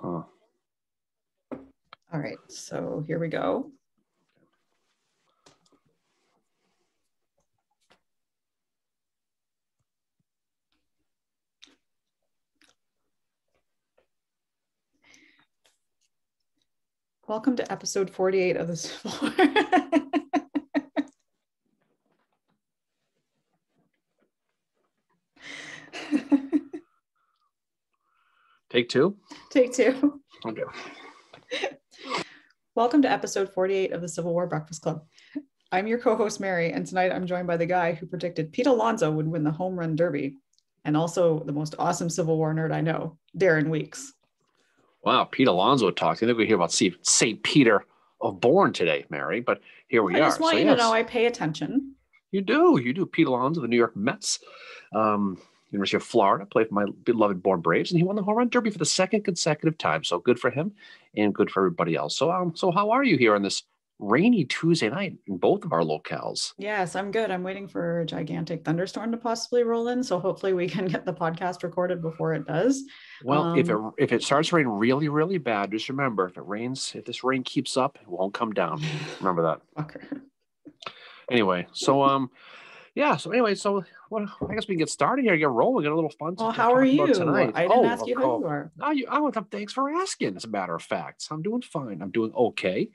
Huh. All right, so here we go. Welcome to episode 48 of the Civil War. Take two? Take two. Okay. Welcome to episode 48 of the Civil War Breakfast Club. I'm your co-host, Mary, and tonight I'm joined by the guy who predicted Pete Alonso would win the home run derby, and also the most awesome Civil War nerd I know, Darren Weeks. Wow, Pete Alonso talked. I think we hear about St. Peter of Bourne today, Mary, but here we are. I just want you to know I pay attention. You do. Pete Alonso, the New York Mets, University of Florida, played for my beloved Bourne Braves, and he won the home run derby for the second consecutive time. So good for him and good for everybody else. So how are you here on this rainy Tuesday night in both of our locales? Yes, I'm good. I'm waiting for a gigantic thunderstorm to possibly roll in. So hopefully we can get the podcast recorded before it does. Well, if it starts to rain really, really bad, just remember, if this rain keeps up, it won't come down. Remember that. Fucker. Anyway, so what, I guess we can get started here, get rolling, get a little fun. Well, how are you? Tonight. I didn't ask you how you are. Thanks for asking. As a matter of fact, I'm doing fine. I'm doing okay.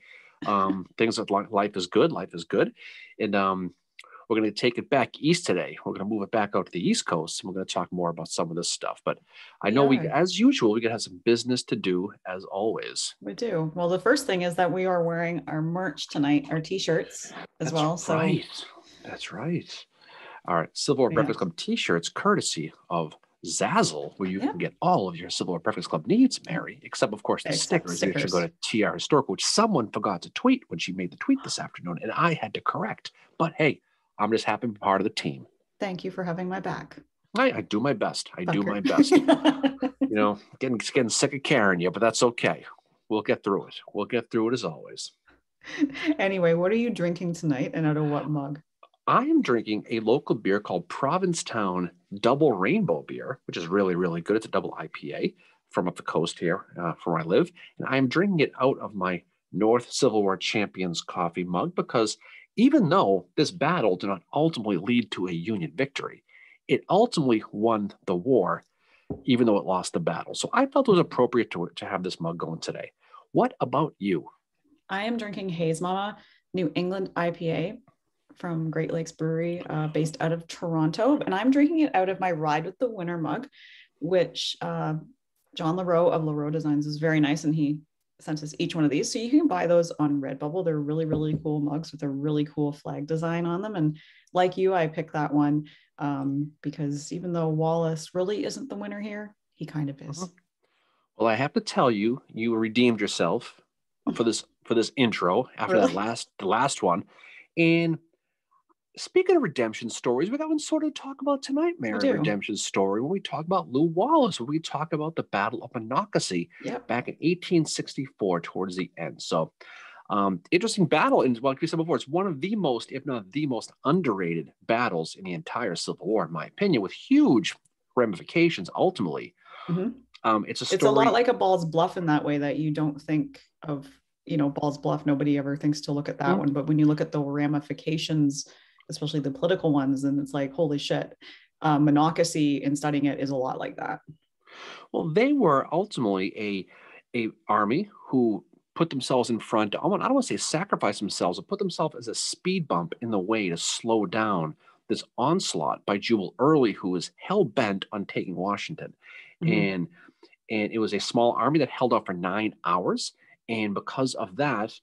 Things that life is good. Life is good, and we're going to take it back east today. We're going to move it back out to the East Coast, and we're going to talk more about some of this stuff. But I know as usual, we have some business to do as always. We do. Well, the first thing is that we are wearing our merch tonight, our T-shirts as well. Right. That's right. All right. Civil War Breakfast Club T-shirts, courtesy of Zazzle, where you can get all of your Civil War Breakfast Club needs, Mary, except, of course, the stickers. You should go to TR Historical, which someone forgot to tweet when she made the tweet this afternoon, and I had to correct. But hey, I'm just happy to be part of the team. Thank you for having my back. I do my best. Do my best. Getting sick of carrying you, but that's okay. We'll get through it. We'll get through it as always. Anyway, what are you drinking tonight and out of what mug? I am drinking a local beer called Provincetown Double Rainbow Beer, which is really, really good. It's a double IPA from up the coast here from where I live. And I am drinking it out of my North Civil War Champions coffee mug because even though this battle did not ultimately lead to a Union victory, it ultimately won the war, even though it lost the battle. So I felt it was appropriate to have this mug going today. What about you? I am drinking Haze Mama New England IPA from Great Lakes Brewery, based out of Toronto. And I'm drinking it out of my Ride with the Winner mug, which John LaRoe of LaRoe Designs is very nice. And he sent us each one of these. So you can buy those on Redbubble. They're really, really cool mugs with a really cool flag design on them. And like you, I picked that one because even though Wallace really isn't the winner here, he kind of is. Well, I have to tell you, you redeemed yourself for this intro after the last one. And speaking of redemption stories, we got one sort of talk about tonight, Mary. Redemption story. When we talk about Lew Wallace, when we talk about the Battle of Monocacy back in 1864 towards the end. So interesting battle. And like we said before, it's one of the most, if not the most underrated battles in the entire Civil War, in my opinion, with huge ramifications ultimately. Mm-hmm. It's a lot like a Ball's Bluff in that way that you don't think of, Ball's Bluff. Nobody ever thinks to look at that one. But when you look at the ramifications, especially the political ones, and it's like, holy shit, Monocacy in studying it is a lot like that. Well, they were ultimately a army who put themselves in front. I don't want to say sacrifice themselves, but put themselves as a speed bump in the way to slow down this onslaught by Jubal Early, who was hell-bent on taking Washington. Mm-hmm. And it was a small army that held out for 9 hours. And because of that,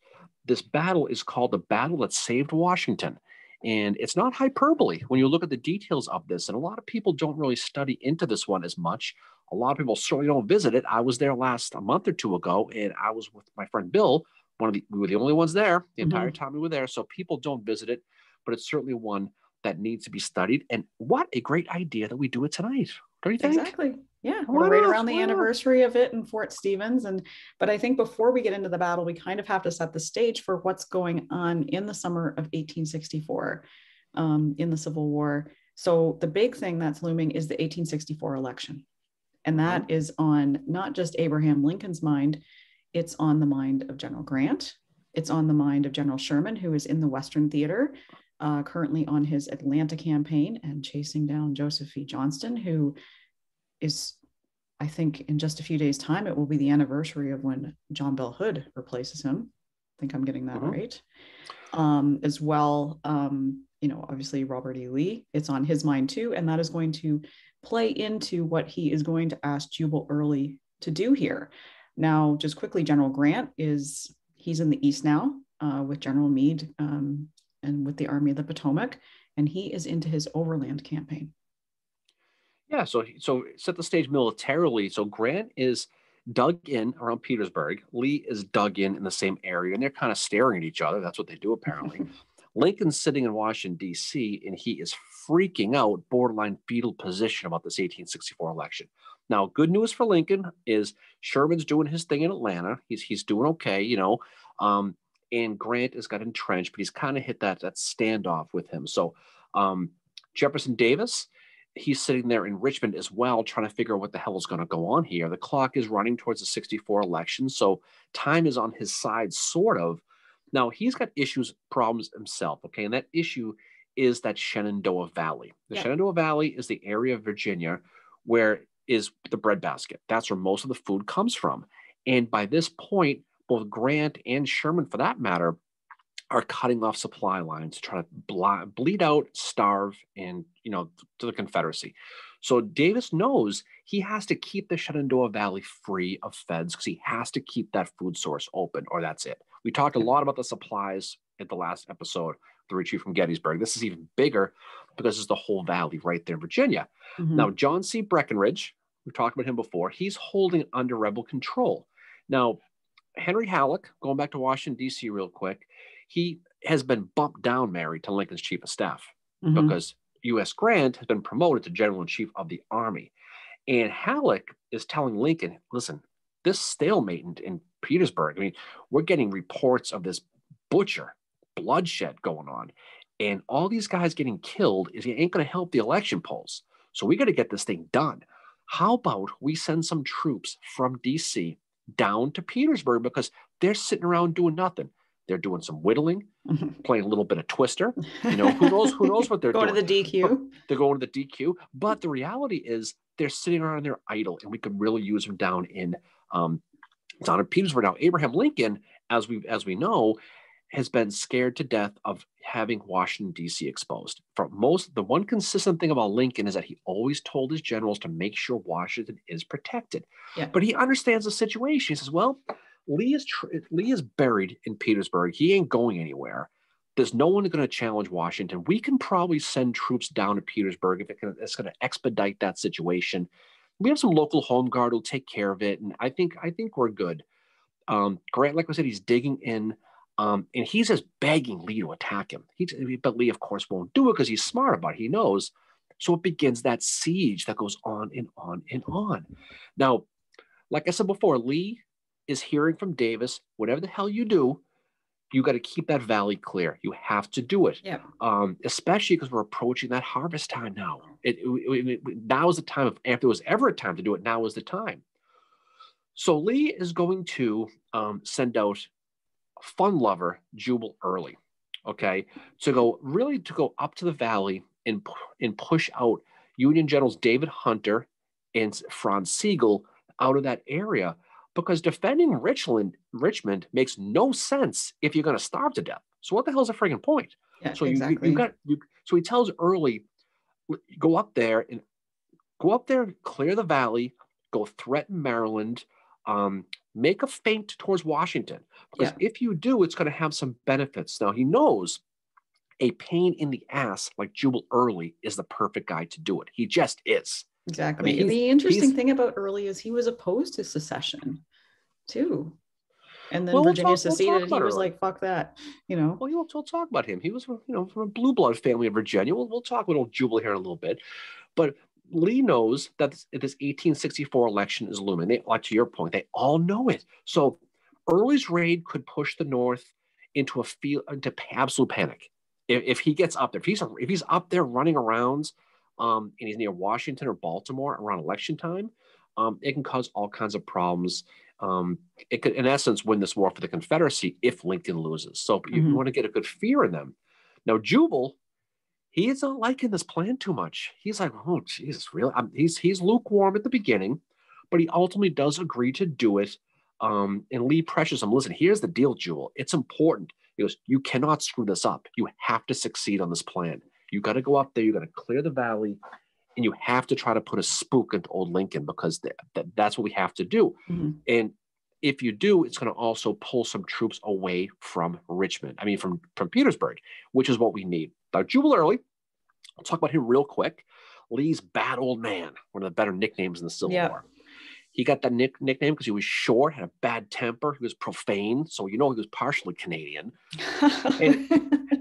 this battle is called the Battle That Saved Washington. And it's not hyperbole when you look at the details of this. And a lot of people don't really study into this one as much. A lot of people certainly don't visit it. I was there a month or two ago, and I was with my friend Bill. We were the only ones there the entire time we were there. So people don't visit it, but it's certainly one that needs to be studied. And what a great idea that we do it tonight. Don't you think? Exactly. Yeah. We're right around the anniversary of it in Fort Stevens. But I think before we get into the battle, we kind of have to set the stage for what's going on in the summer of 1864 in the Civil War. So the big thing that's looming is the 1864 election. And that is on not just Abraham Lincoln's mind, it's on the mind of General Grant. It's on the mind of General Sherman, who is in the Western Theater, currently on his Atlanta campaign and chasing down Joseph E. Johnston, who is, I think, in just a few days' time, it will be the anniversary of when John Bell Hood replaces him. I think I'm getting that right. As well, obviously Robert E. Lee, it's on his mind too. And that is going to play into what he is going to ask Jubal Early to do here. Now, just quickly, General Grant he's in the East now with General Meade and with the Army of the Potomac, and he is into his overland campaign. Yeah, so set the stage militarily. So Grant is dug in around Petersburg. Lee is dug in the same area, and they're kind of staring at each other. That's what they do, apparently. Lincoln's sitting in Washington, D.C., and he is freaking out, borderline fetal position about this 1864 election. Now, good news for Lincoln is Sherman's doing his thing in Atlanta. He's doing okay, and Grant has got entrenched, but he's kind of hit that standoff with him. So Jefferson Davis, he's sitting there in Richmond as well, trying to figure out what the hell is going to go on here. The clock is running towards the 64 election, so time is on his side, sort of. Now, he's got problems himself, okay? And that issue is that Shenandoah Valley. The Shenandoah Valley is the area of Virginia where is the breadbasket. That's where most of the food comes from. And by this point, both Grant and Sherman, for that matter, are cutting off supply lines to try to bleed out, starve, and, to the Confederacy. So Davis knows he has to keep the Shenandoah Valley free of feds because he has to keep that food source open, or that's it. We talked a lot about the supplies at the last episode, the retreat from Gettysburg. This is even bigger because it's the whole valley right there in Virginia. Now, John C. Breckinridge, we've talked about him before, he's holding it under rebel control. Now, Henry Halleck, going back to Washington, D.C. real quick, he has been bumped down, Mary, to Lincoln's chief of staff because U.S. Grant has been promoted to general-in-chief of the Army. And Halleck is telling Lincoln, listen, this stalemate in Petersburg, I mean, we're getting reports of this bloodshed going on. And all these guys getting killed ain't going to help the election polls. So we got to get this thing done. How about we send some troops from D.C. down to Petersburg because they're sitting around doing nothing. They're doing some whittling, playing a little bit of Twister. Who knows what they're doing. Going to the DQ. They're going to the DQ. But the reality is they're sitting around and they're idle, and we could really use them down in Petersburg. Now, Abraham Lincoln, as we know, has been scared to death of having Washington, D.C. exposed. The one consistent thing about Lincoln is that he always told his generals to make sure Washington is protected. Yeah. But he understands the situation. He says, well, Lee is buried in Petersburg. He ain't going anywhere. There's no one going to challenge Washington. We can probably send troops down to Petersburg if it's going to expedite that situation. We have some local home guard who'll take care of it, and I think we're good. Grant, like I said, he's digging in, and he's just begging Lee to attack him. But Lee, of course, won't do it because he's smart about it. He knows. So it begins that siege that goes on and on and on. Now, like I said before, Lee is hearing from Davis, whatever the hell you do, you got to keep that valley clear. You have to do it. Yeah. Especially because we're approaching that harvest time now. Now is the time. If there was ever a time to do it, now is the time. So Lee is going to send out fun lover Jubal Early, okay, to go up to the valley and push out Union Generals David Hunter and Franz Sigel out of that area. Because defending Richmond makes no sense if you're going to starve to death. So what the hell is the friggin' point? Yeah, so exactly. So he tells Early, go up there, clear the valley, go threaten Maryland, make a feint towards Washington. Because if you do, it's going to have some benefits. Now he knows a pain in the ass like Jubal Early is the perfect guy to do it. He just is. Exactly. I mean, the interesting thing about Early is he was opposed to secession too. And then Virginia seceded. He was like, fuck that, Well, we'll talk about him. He was, from a blue blood family in Virginia. We'll talk about old Jubal here in a little bit. But Lee knows that this 1864 election is looming. Like to your point, they all know it. So Early's raid could push the North into absolute panic. If he gets up there, if he's up there running around, and he's near Washington or Baltimore around election time, it can cause all kinds of problems. It could, in essence, win this war for the Confederacy if Lincoln loses. So you want to get a good fear in them. Now, Jubal, he is not liking this plan too much. He's like, oh, Jesus, really? He's lukewarm at the beginning, but he ultimately does agree to do it. And Lee pressures him. Listen, here's the deal, Jubal. It's important. He goes, you cannot screw this up. You have to succeed on this plan. You got to go up there. You got to clear the valley, and you have to try to put a spook into old Lincoln because that's what we have to do. And if you do, it's going to also pull some troops away from Richmond. I mean, from Petersburg, which is what we need. Now, Jubal Early, I'll talk about him real quick. Lee's bad old man, one of the better nicknames in the Civil War. He got that nickname because he was short, had a bad temper, he was profane, so he was partially Canadian.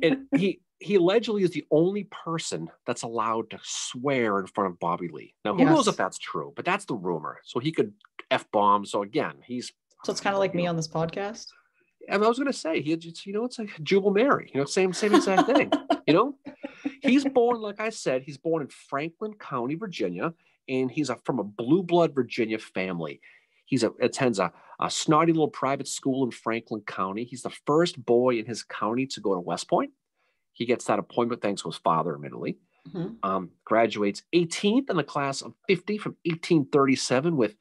and he allegedly is the only person that's allowed to swear in front of Bobby Lee. Now, who knows if that's true, but that's the rumor. So he could F-bomb. So again, So it's kind of like me on this podcast. And I was going to say, it's like Jubal Mary, same exact thing. He's born, like I said, he's born in Franklin County, Virginia, and he's from a blue blood Virginia family. He attends a snotty little private school in Franklin County. He's the first boy in his county to go to West Point. He gets that appointment thanks to his father, admittedly. Graduates 18th in the class of 50 from 1837 with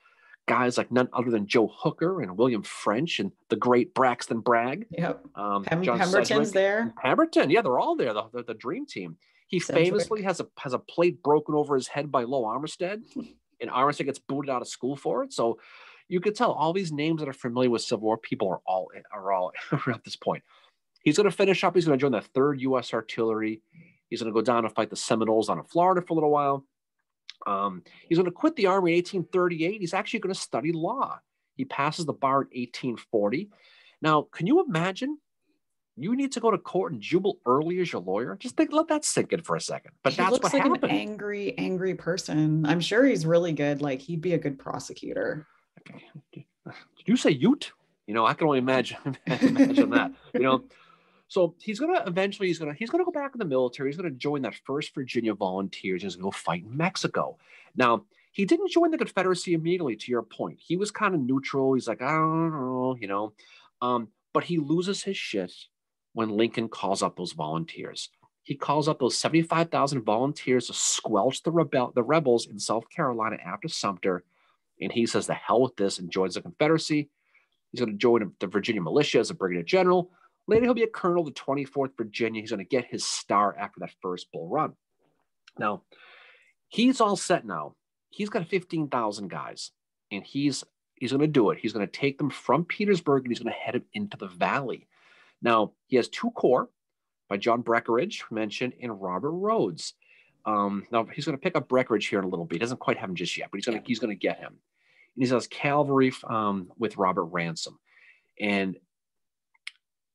guys like none other than Joe Hooker and William French and the great Braxton Bragg. Yep. John Pemberton's there. Pemberton, yeah, they're all there. The dream team. He famously has a plate broken over his head by Low Armistead, and Armistead gets booted out of school for it. So you could tell all these names that are familiar with Civil War people are all at this point. He's going to finish up. He's going to join the 3rd U.S. Artillery. He's going to go down and fight the Seminoles down in Florida for a little while. He's going to quit the Army in 1838. He's actually going to study law. He passes the bar in 1840. Now, can you imagine? You need to go to court and Jubal Early as your lawyer. Just let that sink in for a second. But that's what happened. An angry person. I'm sure he's really good. Like, he'd be a good prosecutor. Okay. Did you say Ute? I can only imagine that. So he's gonna go back in the military. He's gonna join that 1st Virginia Volunteers. He's gonna go fight in Mexico. Now, he didn't join the Confederacy immediately. To your point, he was kind of neutral. He's like, I don't know, but he loses his shit when Lincoln calls up those volunteers. He calls up those 75,000 volunteers to squelch the rebels in South Carolina after Sumter, and he says, "The hell with this," and joins the Confederacy. He's going to join the Virginia militia as a brigadier general. Later, he'll be a colonel of the 24th Virginia. He's going to get his star after that first Bull Run. Now, he's all set now. He's got 15,000 guys, and he's going to do it. He's going to take them from Petersburg, and he's going to head them into the valley. Now, he has 2 corps by John Breckinridge, mentioned, and Robert Rhodes. Now, he's going to pick up Breckinridge here in a little bit. He doesn't quite have him just yet, but he's going to get him. And he has cavalry with Robert Ransom. And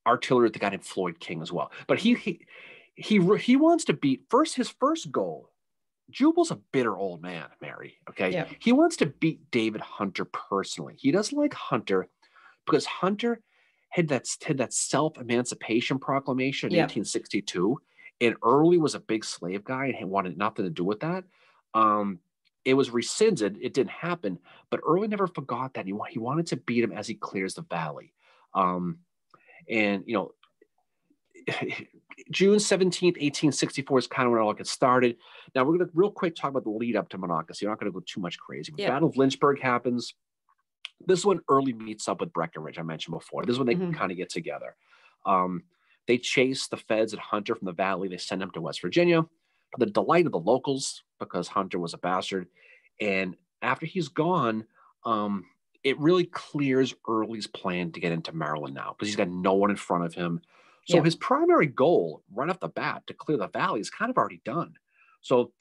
artillery with the guy named Floyd King as well. But he wants to beat his first goal. Jubal's a bitter old man, Mary. Okay. Yeah. He wants to beat David Hunter personally. He doesn't like Hunter because Hunter had that self-emancipation proclamation in 1862. And Early was a big slave guy and he wanted nothing to do with that. It was rescinded. It didn't happen. But Early never forgot that. He wanted to beat him as he clears the valley. And, June 17th, 1864 is kind of when it all gets started. Now, we're going to real quick talk about the lead up to Monocacy. We're not going to go too much crazy. The Battle of Lynchburg happens. This is when Early meets up with Breckinridge, I mentioned before. This is when they kind of get together. They chase the Feds and Hunter from the valley. They send him to West Virginia to the delight of the locals because Hunter was a bastard. And after he's gone, it really clears Early's plan to get into Maryland now because he's got no one in front of him. So his primary goal right off the bat to clear the valley is kind of already done. So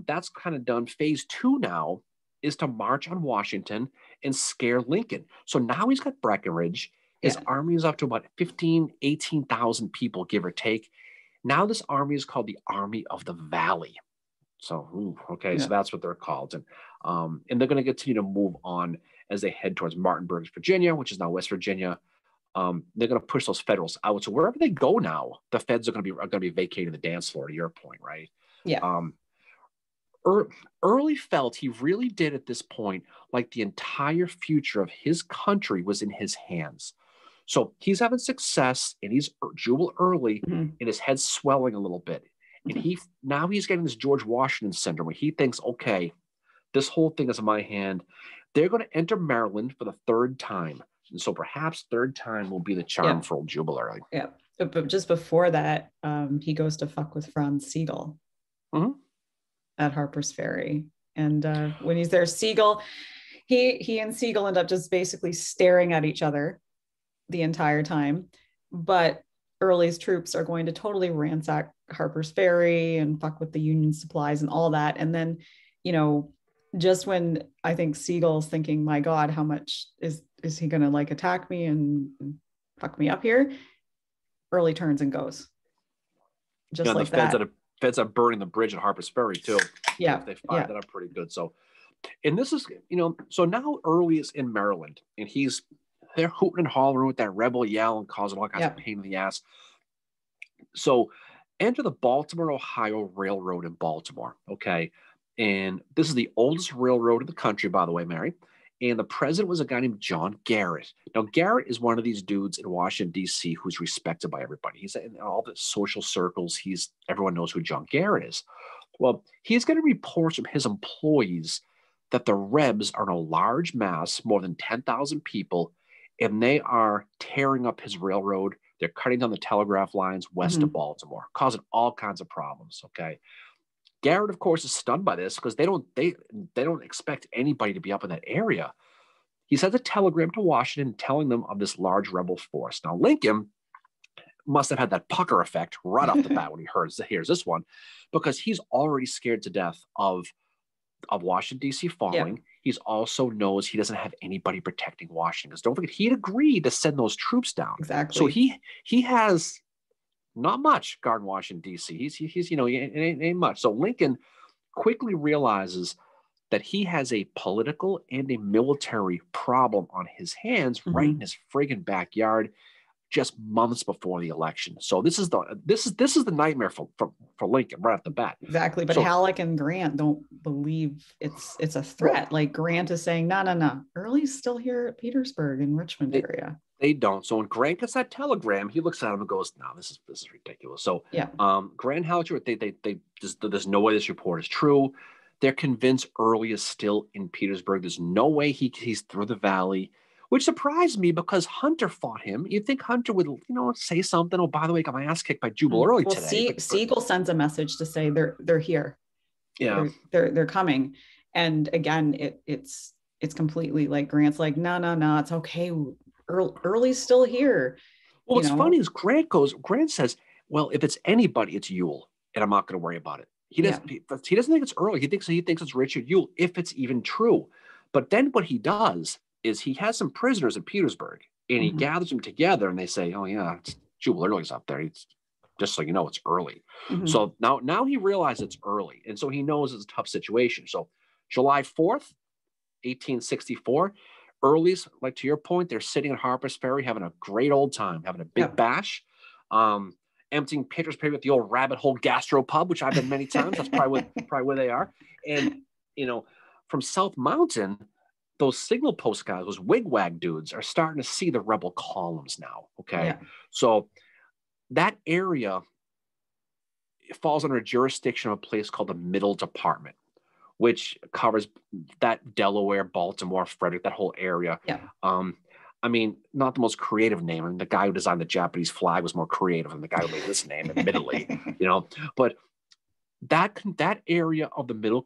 that's kind of done. Phase 2 now is to march on Washington and scare Lincoln. So now he's got Breckinridge. His army is up to about 18,000 people, give or take. Now this army is called the Army of the Valley. So, so that's what they're called. And they're going to continue to move on as they head towards Martinsburg, Virginia, which is now West Virginia. They're going to push those Federals out. So wherever they go now, the Feds are going to be vacating the dance floor, to your point, right? Yeah. Early felt he really did at this point like the entire future of his country was in his hands. So he's having success and he's Jubal Early Mhm. and his head's swelling a little bit. And Mhm. he's getting this George Washington syndrome where he thinks, okay, this whole thing is in my hand. They're going to enter Maryland for the third time. And so perhaps third time will be the charm Yeah. for old Jubal Early. Yeah. But just before that, he goes to fuck with Franz Siegel Mm-hmm. at Harper's Ferry. And when he's there, Siegel, he and Siegel end up just basically staring at each other the entire time. But Early's troops are going to totally ransack Harper's Ferry and fuck with the Union supplies and all that. And then, you know, just when I think Siegel's thinking, my God, how much is he going to like attack me and fuck me up here? Early turns and goes. Just like that. The feds are burning the bridge at Harper's Ferry too. Yeah. They fired that up pretty good. So, and this is, so now Early is in Maryland and they're hooting and hollering with that rebel yell and causing all kinds of pain in the ass. So enter the Baltimore, Ohio Railroad in Baltimore. Okay. And this is the oldest railroad in the country, by the way, Mary. And the president was a guy named John Garrett. Now, Garrett is one of these dudes in Washington, D.C., who's respected by everybody. He's in all the social circles. Everyone knows who John Garrett is. Well, he's going to report from his employees that the Rebs are in a large mass, more than 10,000 people, and they are tearing up his railroad. They're cutting down the telegraph lines west of Baltimore, causing all kinds of problems, okay? Garrett, of course, is stunned by this because they don't expect anybody to be up in that area. He sends a telegram to Washington telling them of this large rebel force. Now, Lincoln must have had that pucker effect right off the bat when he hears this one, because he's already scared to death of Washington, D.C. falling. Yeah. He's also knows he doesn't have anybody protecting Washington. Because don't forget, he'd agreed to send those troops down. Exactly. So he has not much guarding Washington, D.C. He's it ain't much. So Lincoln quickly realizes that he has a political and a military problem on his hands right in his friggin' backyard, just months before the election. So this is the nightmare for Lincoln right off the bat. Exactly. But Halleck and Grant don't believe it's a threat. Well, like Grant is saying, no. Early's still here at Petersburg in Richmond area. They don't. So when Grant gets that telegram, he looks at him and goes, "No, this is ridiculous." So Grant and Halleck, there's no way this report is true. They're convinced Early is still in Petersburg. There's no way he's through the valley. Which surprised me because Hunter fought him. You'd think Hunter would, say something. Oh, by the way, got my ass kicked by Jubal Early today. Siegel sends a message to say they're here. Yeah, they're coming. And again, it's completely like Grant's like, no, it's okay. Early's still here. Well, what's funny is Grant says, well, if it's anybody, it's Ewell, and I'm not going to worry about it. He doesn't think it's Early. He thinks it's Richard Ewell, if it's even true. But then what he does is he has some prisoners in Petersburg, and he gathers them together, and they say, "Oh yeah, it's Jubal Early's up there. It's just so you know, it's Early." So now he realizes it's Early, and so he knows it's a tough situation. So July 4th, 1864, Early's, like to your point, they're sitting at Harper's Ferry having a great old time, having a big bash, emptying pitchers maybe at the old Rabbit Hole Gastro Pub, which I've been many times. That's probably where they are, and from South Mountain, those signal post guys, those wigwag dudes, are starting to see the rebel columns now. Okay. So that area falls under jurisdiction of a place called the Middle Department, which covers that Delaware, Baltimore, Frederick, that whole area. I mean, not the most creative name. I mean, the guy who designed the Japanese flag was more creative than the guy who made this name, admittedly, but that area of the Middle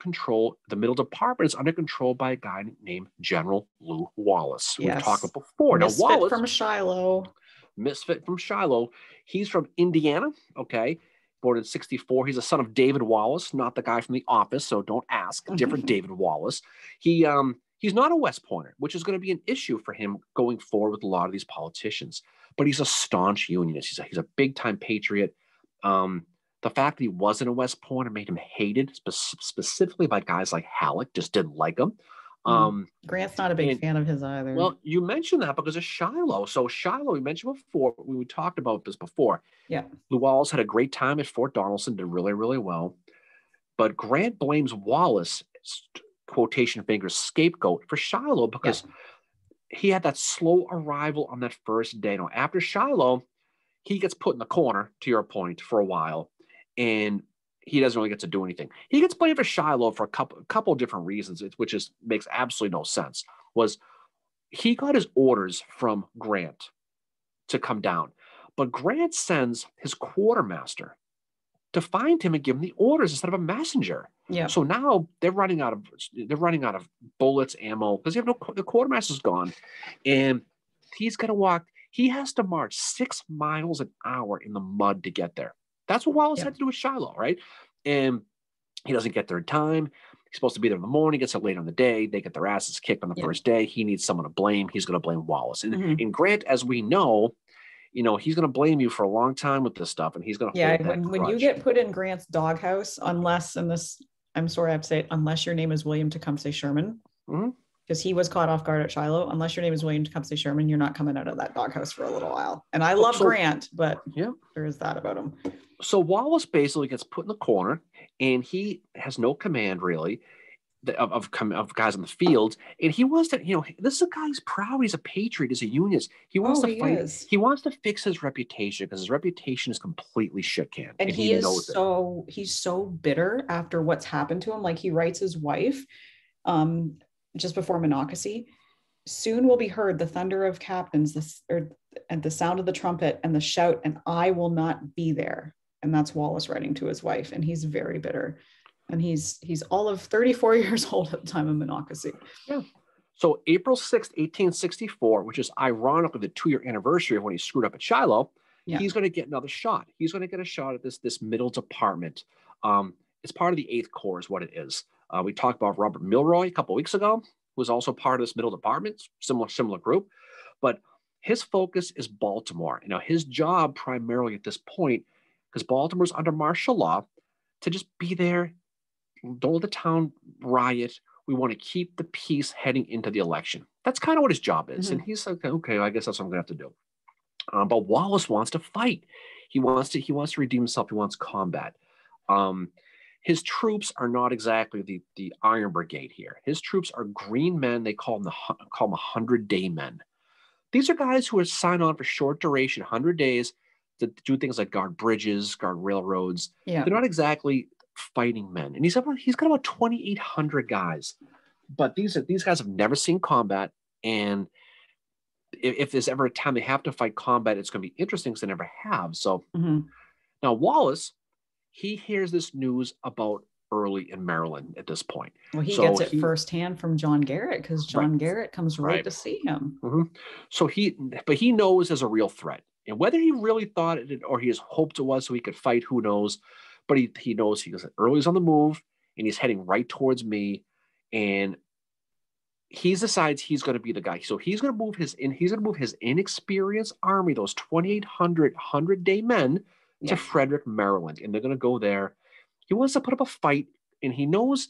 Department is under control by a guy named General Lew Wallace, who we've talked about before. Misfit now, Wallace from Shiloh. Misfit from Shiloh. He's from Indiana, okay? Born in 1964. He's a son of David Wallace, not the guy from The Office, so don't ask. Different David Wallace. He's not a West Pointer, which is going to be an issue for him going forward with a lot of these politicians. But he's a staunch Unionist. He's a big-time patriot. The fact that he wasn't a West Pointer made him hated, specifically by guys like Halleck, just didn't like him. Grant's not a big fan of his either. Well, you mentioned that because of Shiloh. So Shiloh, we mentioned before, we talked about this before. Yeah. Lew Wallace had a great time at Fort Donelson, did really, really well. But Grant blames Wallace, quotation fingers, scapegoat for Shiloh Yeah. because he had that slow arrival on that first day. Now, after Shiloh, he gets put in the corner, to your point, for a while, and he doesn't really get to do anything. He gets blamed for Shiloh for a couple of different reasons, which makes absolutely no sense. Was he got his orders from Grant to come down, but Grant sends his quartermaster to find him and give him the orders instead of a messenger. Yeah. So now they're running out of bullets, ammo, because the quartermaster's gone, and he's gonna walk. He has to march 6 miles an hour in the mud to get there. That's what Wallace had to do with Shiloh, right? And he doesn't get there in time. He's supposed to be there in the morning, gets there late on the day. They get their asses kicked on the first day. He needs someone to blame. He's going to blame Wallace. And in Grant, as we know, he's going to blame you for a long time with this stuff, and he's going to hold that when you get put in Grant's doghouse, unless, and this, I'm sorry I have to say it, unless your name is William Tecumseh Sherman, because he was caught off guard at Shiloh. Unless your name is William Tecumseh Sherman, you're not coming out of that doghouse for a little while. And I love Grant, but there is that about him. So Wallace basically gets put in the corner, and he has no command really of guys on the field. And he wants to, this is a guy who's proud. He's a patriot. He's a unionist. He wants to fight. He wants to fix his reputation because his reputation is completely shit can. And he's so bitter after what's happened to him. Like, he writes his wife just before Monocacy, soon will be heard the thunder of captains, and the sound of the trumpet and the shout, and I will not be there. And that's Wallace writing to his wife, and he's very bitter. And he's all of 34 years old at the time of Monocacy. Yeah. So April 6th, 1864, which is ironically the 2-year anniversary of when he screwed up at Shiloh, he's going to get another shot. He's going to get a shot at this middle department. It's part of the 8th Corps is what it is. We talked about Robert Milroy a couple of weeks ago, who was also part of this middle department, similar group. But his focus is Baltimore. Now, his job primarily at this point, because Baltimore's under martial law, to just be there, don't let the town riot. We want to keep the peace heading into the election. That's kind of what his job is. And he's like, okay, I guess that's what I'm going to have to do. But Wallace wants to fight. He wants to redeem himself. He wants combat. His troops are not exactly the Iron Brigade here. His troops are green men. They call them 100-day men. These are guys who are signed on for short duration, 100 days, to do things like guard bridges, guard railroads. They're not exactly fighting men. And he's got about 2,800 guys. But these guys have never seen combat. And if there's ever a time they have to fight combat, it's going to be interesting because they never have. So now Wallace, he hears this news about Early in Maryland at this point. Well, he gets it firsthand from John Garrett, because John Garrett comes right to see him. So he knows there's a real threat. And whether he really thought it or he has hoped it was so he could fight, who knows? But he knows Early's on the move and he's heading right towards me. And he decides he's going to be the guy. So he's going to move his inexperienced army, those 2,800 100-day men, to Frederick, Maryland. And they're going to go there. He wants to put up a fight, and he knows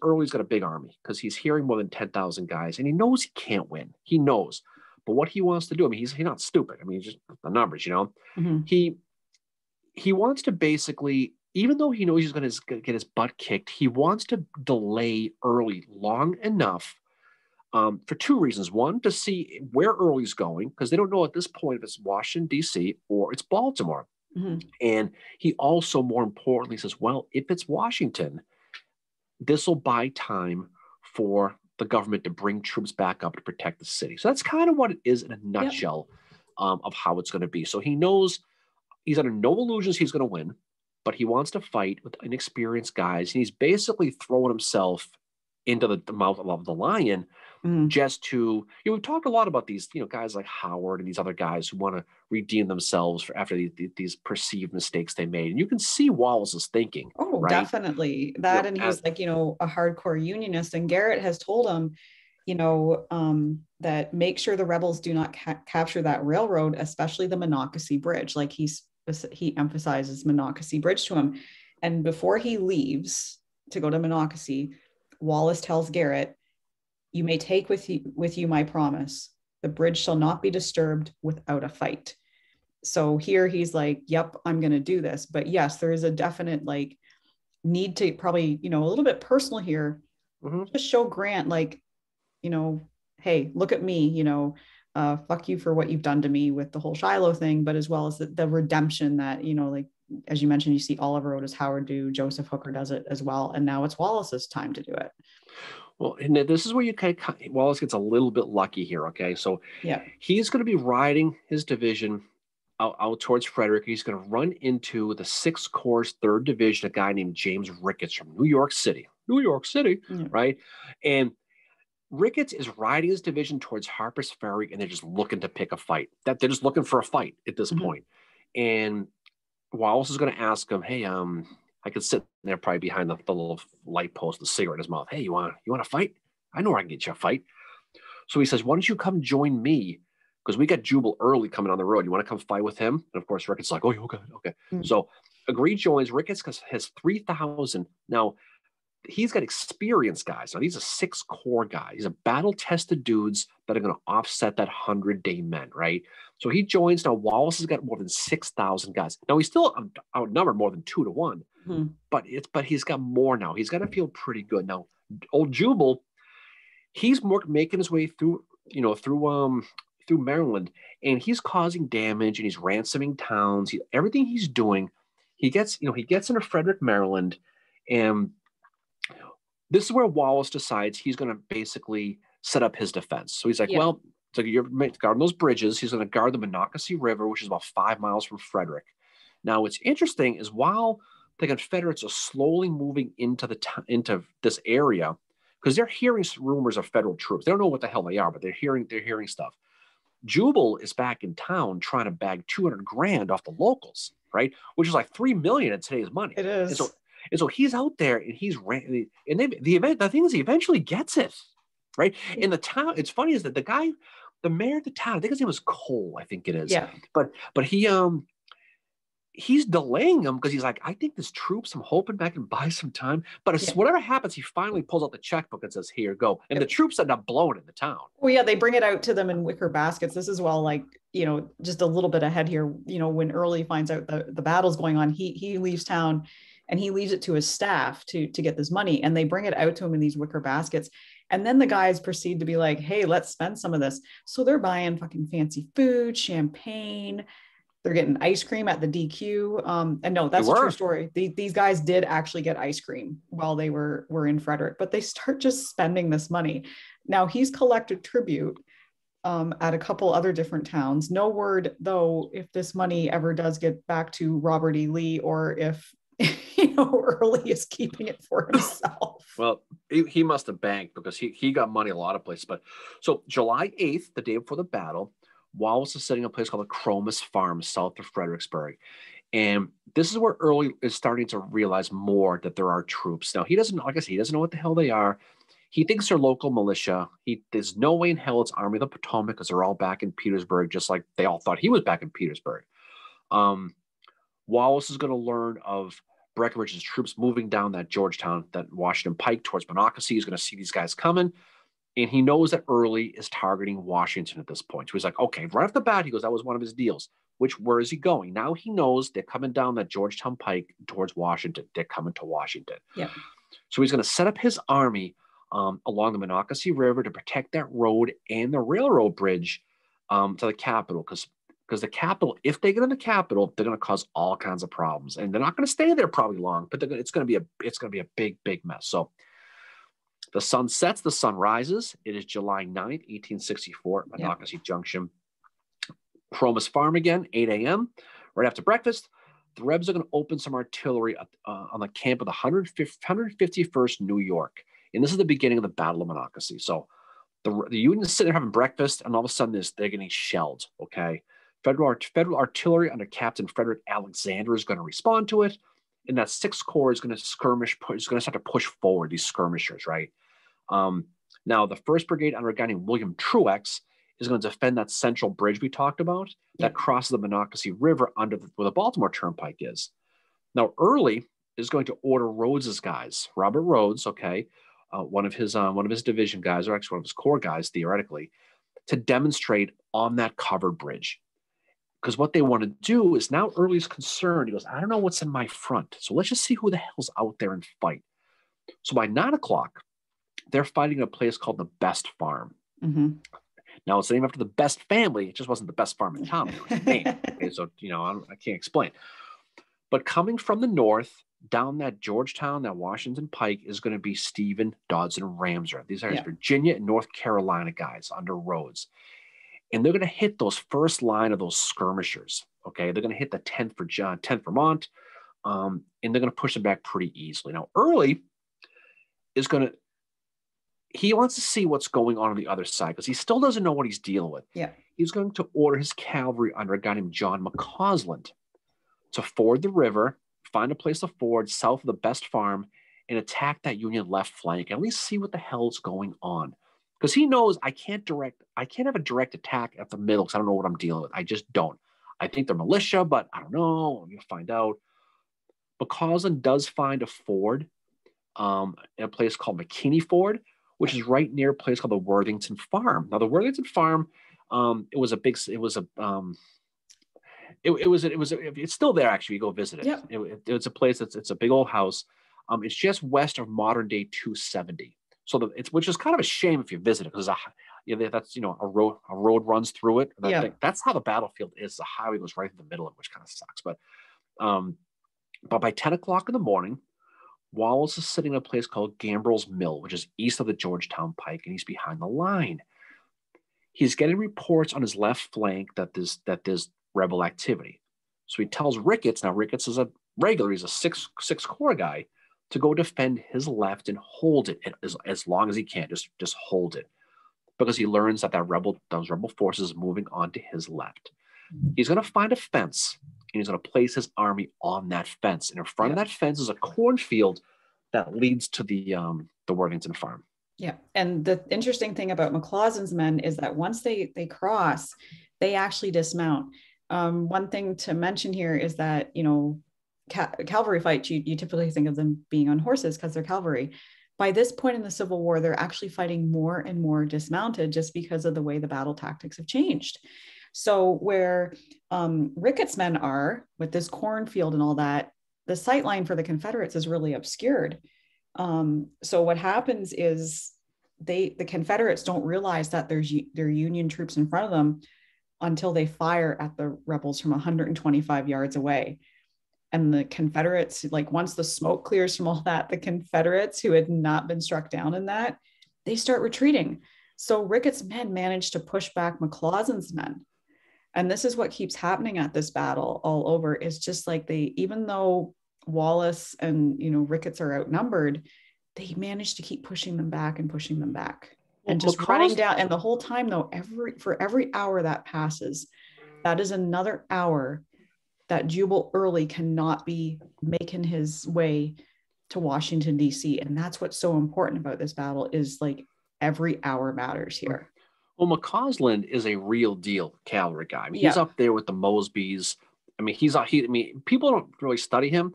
Early's got a big army because he's hearing more than 10,000 guys, and he knows he can't win. He knows. But what he wants to do, I mean, he's not stupid. I mean, he's just the numbers, He wants to basically, even though he knows he's going to get his butt kicked, he wants to delay Early long enough for 2 reasons. One, to see where Early's going, because they don't know at this point if it's Washington, D.C. or it's Baltimore. And he also, more importantly, says, well, if it's Washington, this will buy time for the government to bring troops back up to protect the city. So that's kind of what it is in a nutshell of how it's going to be. So he knows he's under no illusions he's going to win, but he wants to fight with inexperienced guys. And he's basically throwing himself into the mouth of the lion just to, we've talked a lot about these, guys like Howard and these other guys who want to redeem themselves after these perceived mistakes they made. And you can see Wallace's thinking. Oh, right? Definitely. That, and he's like, a hardcore unionist. And Garrett has told him, that make sure the rebels do not capture that railroad, especially the Monocacy Bridge. Like he emphasizes Monocacy Bridge to him. And before he leaves to go to Monocacy, Wallace tells Garrett, you may take with you my promise. The bridge shall not be disturbed without a fight. So here he's like, yep, I'm going to do this. But yes, there is a definite need to probably, a little bit personal here, Mhm. just show Grant, like, hey, look at me, fuck you for what you've done to me with the whole Shiloh thing, but as well as the redemption that, like, as you mentioned, you see Oliver Otis Howard do, Joseph Hooker does it as well. And now it's Wallace's time to do it. Well, and this is where you kind of, Wallace gets a little bit lucky here. Okay, so Yeah. he's going to be riding his division out towards Frederick. He's going to run into the Sixth Corps Third Division, a guy named James Ricketts from New York City. New York City, Yeah. right? And Ricketts is riding his division towards Harper's Ferry, and they're just looking to pick a fight. That they're just looking for a fight at this point. And Wallace is going to ask him, "Hey, I could sit there probably behind the little light post, the cigarette in his mouth. Hey, you want to fight? I know where I can get you a fight." So he says, "Why don't you come join me? Because we got Jubal early coming on the road. You want to come fight with him?" And of course, Ricketts is like, "Oh, okay, okay." So Agree joins. Ricketts has 3,000 now. He's got experienced guys. Now, these are Sixth Corps guys. These are battle-tested dudes that are going to offset that 100-day men, right? So he joins. Now, Wallace has got more than 6,000 guys. Now, he's still outnumbered more than 2-1, but he's got more now. He's got to feel pretty good. Now, old Jubal, he's more making his way through Maryland, and he's causing damage, and he's ransoming towns. Everything he's doing, he gets into Frederick, Maryland, and this is where Wallace decides he's going to basically set up his defense. So he's like, well, so you're guarding those bridges. He's going to guard the Monocacy River, which is about 5 miles from Frederick. Now, what's interesting is while the Confederates are slowly moving into this area, because they're hearing rumors of federal troops. They don't know what the hell they are, but they're hearing stuff. Jubal is back in town trying to bag 200 grand off the locals, right? Which is like $3 million in today's money. It is. And so he's out there and he's and the thing is he eventually gets it, right? In the town, it's funny is that the mayor of the town, I think his name was Cole, I think it is. Yeah. But he's delaying them because he's like, I think there's troops. I'm hoping I can buy some time. But whatever happens, he finally pulls out the checkbook and says, "Here, go." And the troops end up blowing in the town. Well, yeah, they bring it out to them in wicker baskets. This is just a little bit ahead here. When Early finds out the battle's going on, he leaves town and he leaves it to his staff to get this money. And they bring it out to him in these wicker baskets. And then the guys proceed to be like, hey, let's spend some of this. So they're buying fucking fancy food, champagne. They're getting ice cream at the DQ. And no, that's a true story. These guys did actually get ice cream while they were in Frederick, but they start just spending this money. Now he's collected tribute at a couple other different towns. No word, though, if this money ever does get back to Robert E. Lee or if Early is keeping it for himself. Well, he must have banked because he got money a lot of places. But so July 8th, the day before the battle, Wallace is sitting in a place called the Cromus Farm, south of Fredericksburg. And this is where Early is starting to realize more that there are troops. Now, he doesn't, like I said, he doesn't know what the hell they are. He thinks they're local militia. There's no way in hell it's Army of the Potomac because they're all back in Petersburg, just like they all thought he was back in Petersburg. Wallace is going to learn of Breckinridge's troops moving down that Georgetown, that Washington Pike towards Monocacy. He's going to see these guys coming. And he knows that Early is targeting Washington at this point. So he's like, okay, right off the bat, he goes, that was one of his deals. Where is he going? Now he knows they're coming down that Georgetown Pike towards Washington. They're coming to Washington. Yeah. So he's going to set up his army along the Monocacy River to protect that road and the railroad bridge to the capital. Because the capital, if they get in the capital, they're going to cause all kinds of problems. And they're not going to stay there probably long, but it's going to be a big, big mess. So the sun sets, the sun rises. It is July 9th, 1864, Monocacy Junction. Cromus Farm again, 8 a.m. Right after breakfast, the Rebs are going to open some artillery on the camp of the 151st New York. And this is the beginning of the Battle of Monocacy. So the Union is sitting there having breakfast, and all of a sudden they're getting shelled, okay? Federal artillery under Captain Frederick Alexander is going to respond to it. And that Sixth Corps is going to skirmish, is going to start to push forward these skirmishers, right? Now, the 1st Brigade under a guy named William Truex is going to defend that central bridge we talked about that crosses the Monocacy River where the Baltimore Turnpike is. Now, Early is going to order Rhodes's guys, Robert Rhodes, okay, one of his division guys, or actually one of his corps guys, theoretically, to demonstrate on that covered bridge. because what they want to do is now Early's concerned. He goes, I don't know what's in my front. So let's just see who the hell's out there and fight. So by 9 o'clock, they're fighting a place called the Best Farm. Mm-hmm. Now it's named after the best family. It just wasn't the best farm in town. It was named. Okay, so, I can't explain. But coming from the north, down that Georgetown, that Washington Pike is going to be Stephen, Dodson, and Ramseur. These are Virginia and North Carolina guys under Rhodes. And they're going to hit those first line of those skirmishers. Okay, they're going to hit the 10th Vermont, and they're going to push them back pretty easily. Now, Early is he wants to see what's going on the other side because he still doesn't know what he's dealing with. Yeah, he's going to order his cavalry under a guy named John Mcconsland to ford the river, find a place to ford south of the Best Farm, and attack that Union left flank and at least see what the hell is going on. Because he knows I can't have a direct attack at the middle because I don't know what I'm dealing with. I just don't. I think they're militia, but I don't know. I'm going to find out. McCausland does find a ford in a place called McKinney Ford, which is right near a place called the Worthington Farm. Now, the Worthington Farm, it's still there actually. You go visit it. Yep. It's a place it's a big old house. It's just west of modern day 270. So which is kind of a shame if you visit it because that's a road runs through it. That's how the battlefield is. The highway goes right in the middle of it, which kind of sucks. But by 10 o'clock in the morning, Wallace is sitting in a place called Gambrel's Mill, which is east of the Georgetown Pike, and he's behind the line. He's getting reports on his left flank that there's rebel activity. So he tells Ricketts. Now Ricketts is a regular; he's a six corps guy, to go defend his left and hold it as long as he can. Just hold it, because he learns that those rebel forces is moving on to his left. He's going to find a fence, and he's going to place his army on that fence. And in front of that fence is a cornfield that leads to the Worthington Farm. Yeah. And the interesting thing about McCausland's men is that once they cross, they actually dismount. One thing to mention here is that, cavalry fights, you typically think of them being on horses because they're cavalry. By this point in the Civil War, they're actually fighting more and more dismounted just because of the way the battle tactics have changed. So where Ricketts' men are with this cornfield and all that, the sight line for the Confederates is really obscured. So what happens is the Confederates don't realize that there are Union troops in front of them until they fire at the rebels from 125 yards away. And the Confederates, once the smoke clears from all that, the Confederates who had not been struck down in that, they start retreating. So Ricketts' men managed to push back McCausland's men. And this is what keeps happening at this battle all over. It's just even though Wallace and Ricketts are outnumbered, they managed to keep pushing them back and pushing them back. And just running down. And the whole time though, for every hour that passes, that is another hour that Jubal Early cannot be making his way to Washington, D.C. And that's what's so important about this battle is every hour matters here. Well, McCausland is a real deal cavalry guy. I mean, he's up there with the Mosbys. I mean, people don't really study him.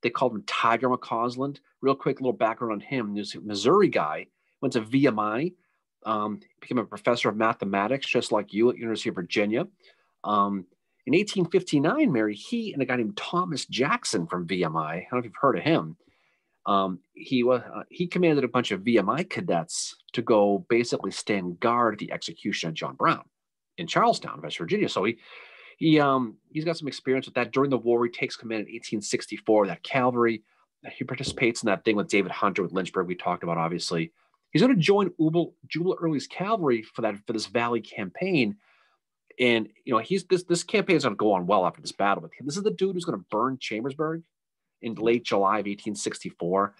They called him Tiger McCausland. Real quick, little background on him. He's a Missouri guy, went to VMI, became a professor of mathematics, just like you at University of Virginia. In 1859, Mary, he and a guy named Thomas Jackson from VMI, I don't know if you've heard of him, he commanded a bunch of VMI cadets to go basically stand guard at the execution of John Brown in Charlestown, West Virginia. So he's got some experience with that. During the war, he takes command in 1864, that cavalry. He participates in that thing with David Hunter with Lynchburg we talked about, obviously. He's going to join Jubal Early's cavalry for this Valley campaign. And, this campaign is going to go on well after this battle. But this is the dude who's going to burn Chambersburg in late July of 1864.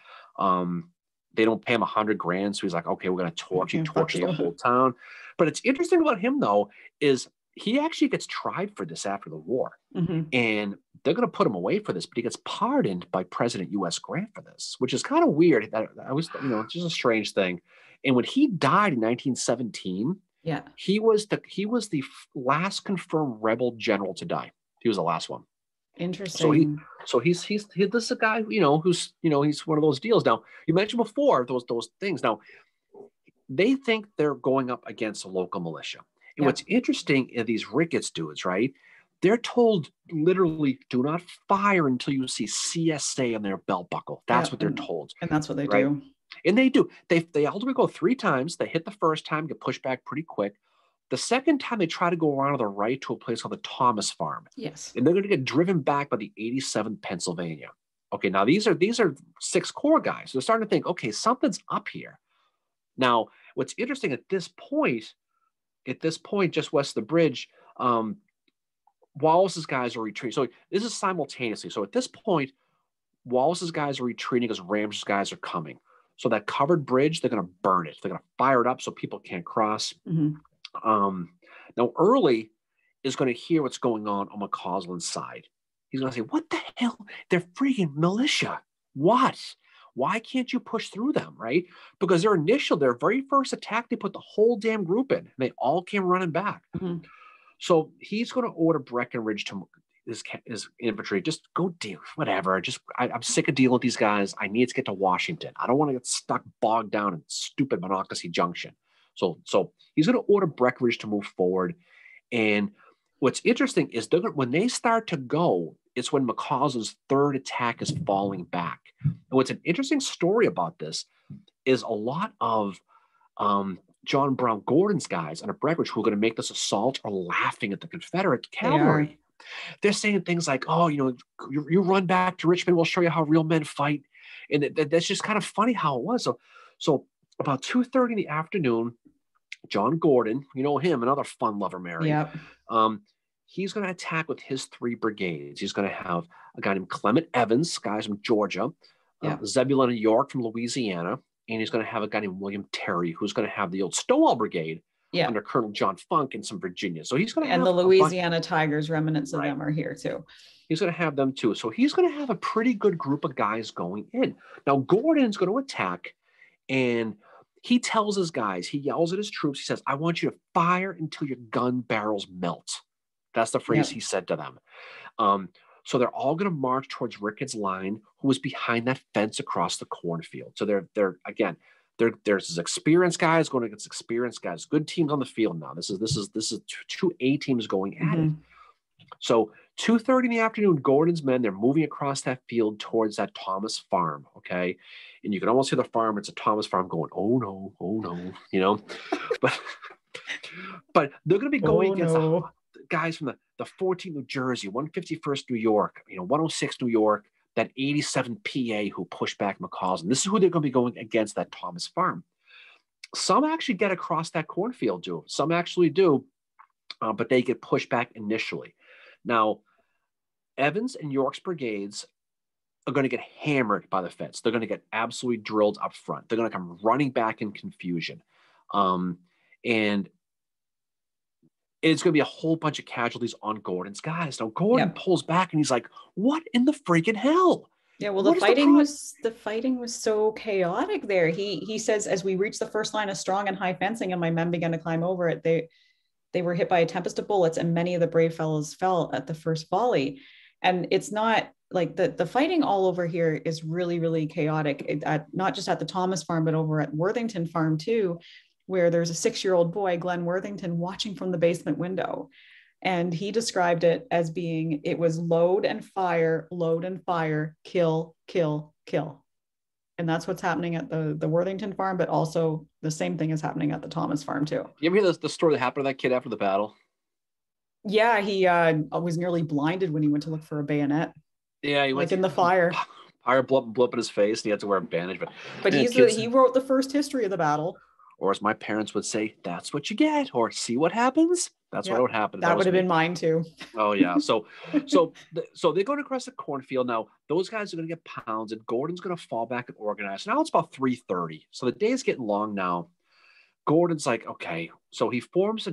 They don't pay him $100,000. So he's like, okay, we're going to torture the whole town. But it's interesting about him, though, is he actually gets tried for this after the war. Mm-hmm. And they're going to put him away for this, but he gets pardoned by President U.S. Grant for this, which is kind of weird. It's just a strange thing. And when he died in 1917, he was the last confirmed rebel general to die. He was the last one. Interesting. So he's this is a guy, who's he's one of those deals. Now, you mentioned before those things. Now, they think they're going up against a local militia. And what's interesting in these Ricketts dudes, right? They're told literally, do not fire until you see CSA on their belt buckle. That's what they're told. And that's what they right? do. And they do. They ultimately go 3 times. They hit the first time, get pushed back pretty quick. The second time, they try to go around to the right to a place called the Thomas Farm. Yes. And they're going to get driven back by the 87th Pennsylvania. Okay, now these are 6 Corps guys. So they're starting to think, okay, something's up here. Now, what's interesting at this point, just west of the bridge, Wallace's guys are retreating. So this is simultaneously. So at this point, Wallace's guys are retreating as Ramsey's guys are coming. So that covered bridge, they're going to burn it. They're going to fire it up so people can't cross. Now, Early is going to hear what's going on Mcconsland's side. He's going to say, what the hell? They're freaking militia. What? Why can't you push through them, right? Because their very first attack, they put the whole damn group in. And they all came running back. So he's going to order Breckinridge to his infantry, just go deal, whatever. I'm sick of dealing with these guys. I need to get to Washington. I don't want to get stuck bogged down in stupid Monocacy Junction. So he's going to order Breckinridge to move forward. And what's interesting is when they start to go, it's when McCausland's third attack is falling back. And what's an interesting story about this is a lot of John Brown Gordon's guys under Breckinridge who are going to make this assault are laughing at the Confederate cavalry. They're saying things like, oh, you run back to Richmond, we'll show you how real men fight. And that's just kind of funny how it was. So about 2:30 in the afternoon, John Gordon, you know him, another fun lover, Mary. Yep. He's going to attack with his 3 brigades. He's going to have a guy named Clement Evans, guys from Georgia, Zebulon and York from Louisiana, and he's going to have a guy named William Terry, who's going to have the old Stonewall Brigade under Colonel John Funk and some Virginia. So he's going to have the Louisiana Tigers, remnants of them are here too. He's going to have them too. So he's going to have a pretty good group of guys going in. Now Gordon's going to attack, and he tells his guys, he yells at his troops, he says, I want you to fire until your gun barrels melt. That's the phrase he said to them. So they're all going to march towards Ricketts' line, who was behind that fence across the cornfield. So there's experienced guys going against experienced guys. Good teams on the field now. This is 2 A teams going at it. So 2:30 in the afternoon, Gordon's men, they're moving across that field towards that Thomas Farm. Okay, and you can almost hear the farm. It's a Thomas Farm going, oh no, but they're going to be going against the guys from the 14th New Jersey, 151st New York, 106 New York, that 87 PA who pushed back McCausland. This is who they're going to be going against, that Thomas Farm. Some actually get across that cornfield, too. Some actually do, but they get pushed back initially. Now, Evans and York's brigades are going to get hammered by the fence. They're going to get absolutely drilled up front. They're going to come running back in confusion. And it's going to be a whole bunch of casualties on Gordon's guys. Now, Gordon pulls back and he's like, what in the freaking hell? Yeah, well, the fighting was so chaotic there. He says, as we reached the first line of strong and high fencing and my men began to climb over it, they were hit by a tempest of bullets and many of the brave fellows fell at the first volley. And it's not like the fighting all over here is really, really chaotic, not just at the Thomas Farm, but over at Worthington Farm too, where there's a 6-year-old boy, Glenn Worthington, watching from the basement window. And he described it as it was load and fire, kill, kill, kill. And that's what's happening at the Worthington Farm, but also the same thing is happening at the Thomas Farm too. You ever hear the story that happened to that kid after the battle? Yeah, he was nearly blinded when he went to look for a bayonet. Yeah, he was in the fire. Fire blew up in his face, and he had to wear a bandage. But he wrote the first history of the battle. Or as my parents would say, that's what you get, or see what happens. That's what would happen. That would have been mine too. Oh yeah. So they're going across the cornfield. Now those guys are going to get pounded. Gordon's going to fall back and organize. Now it's about 3:30. So the day is getting long now. Gordon's like, okay. So he forms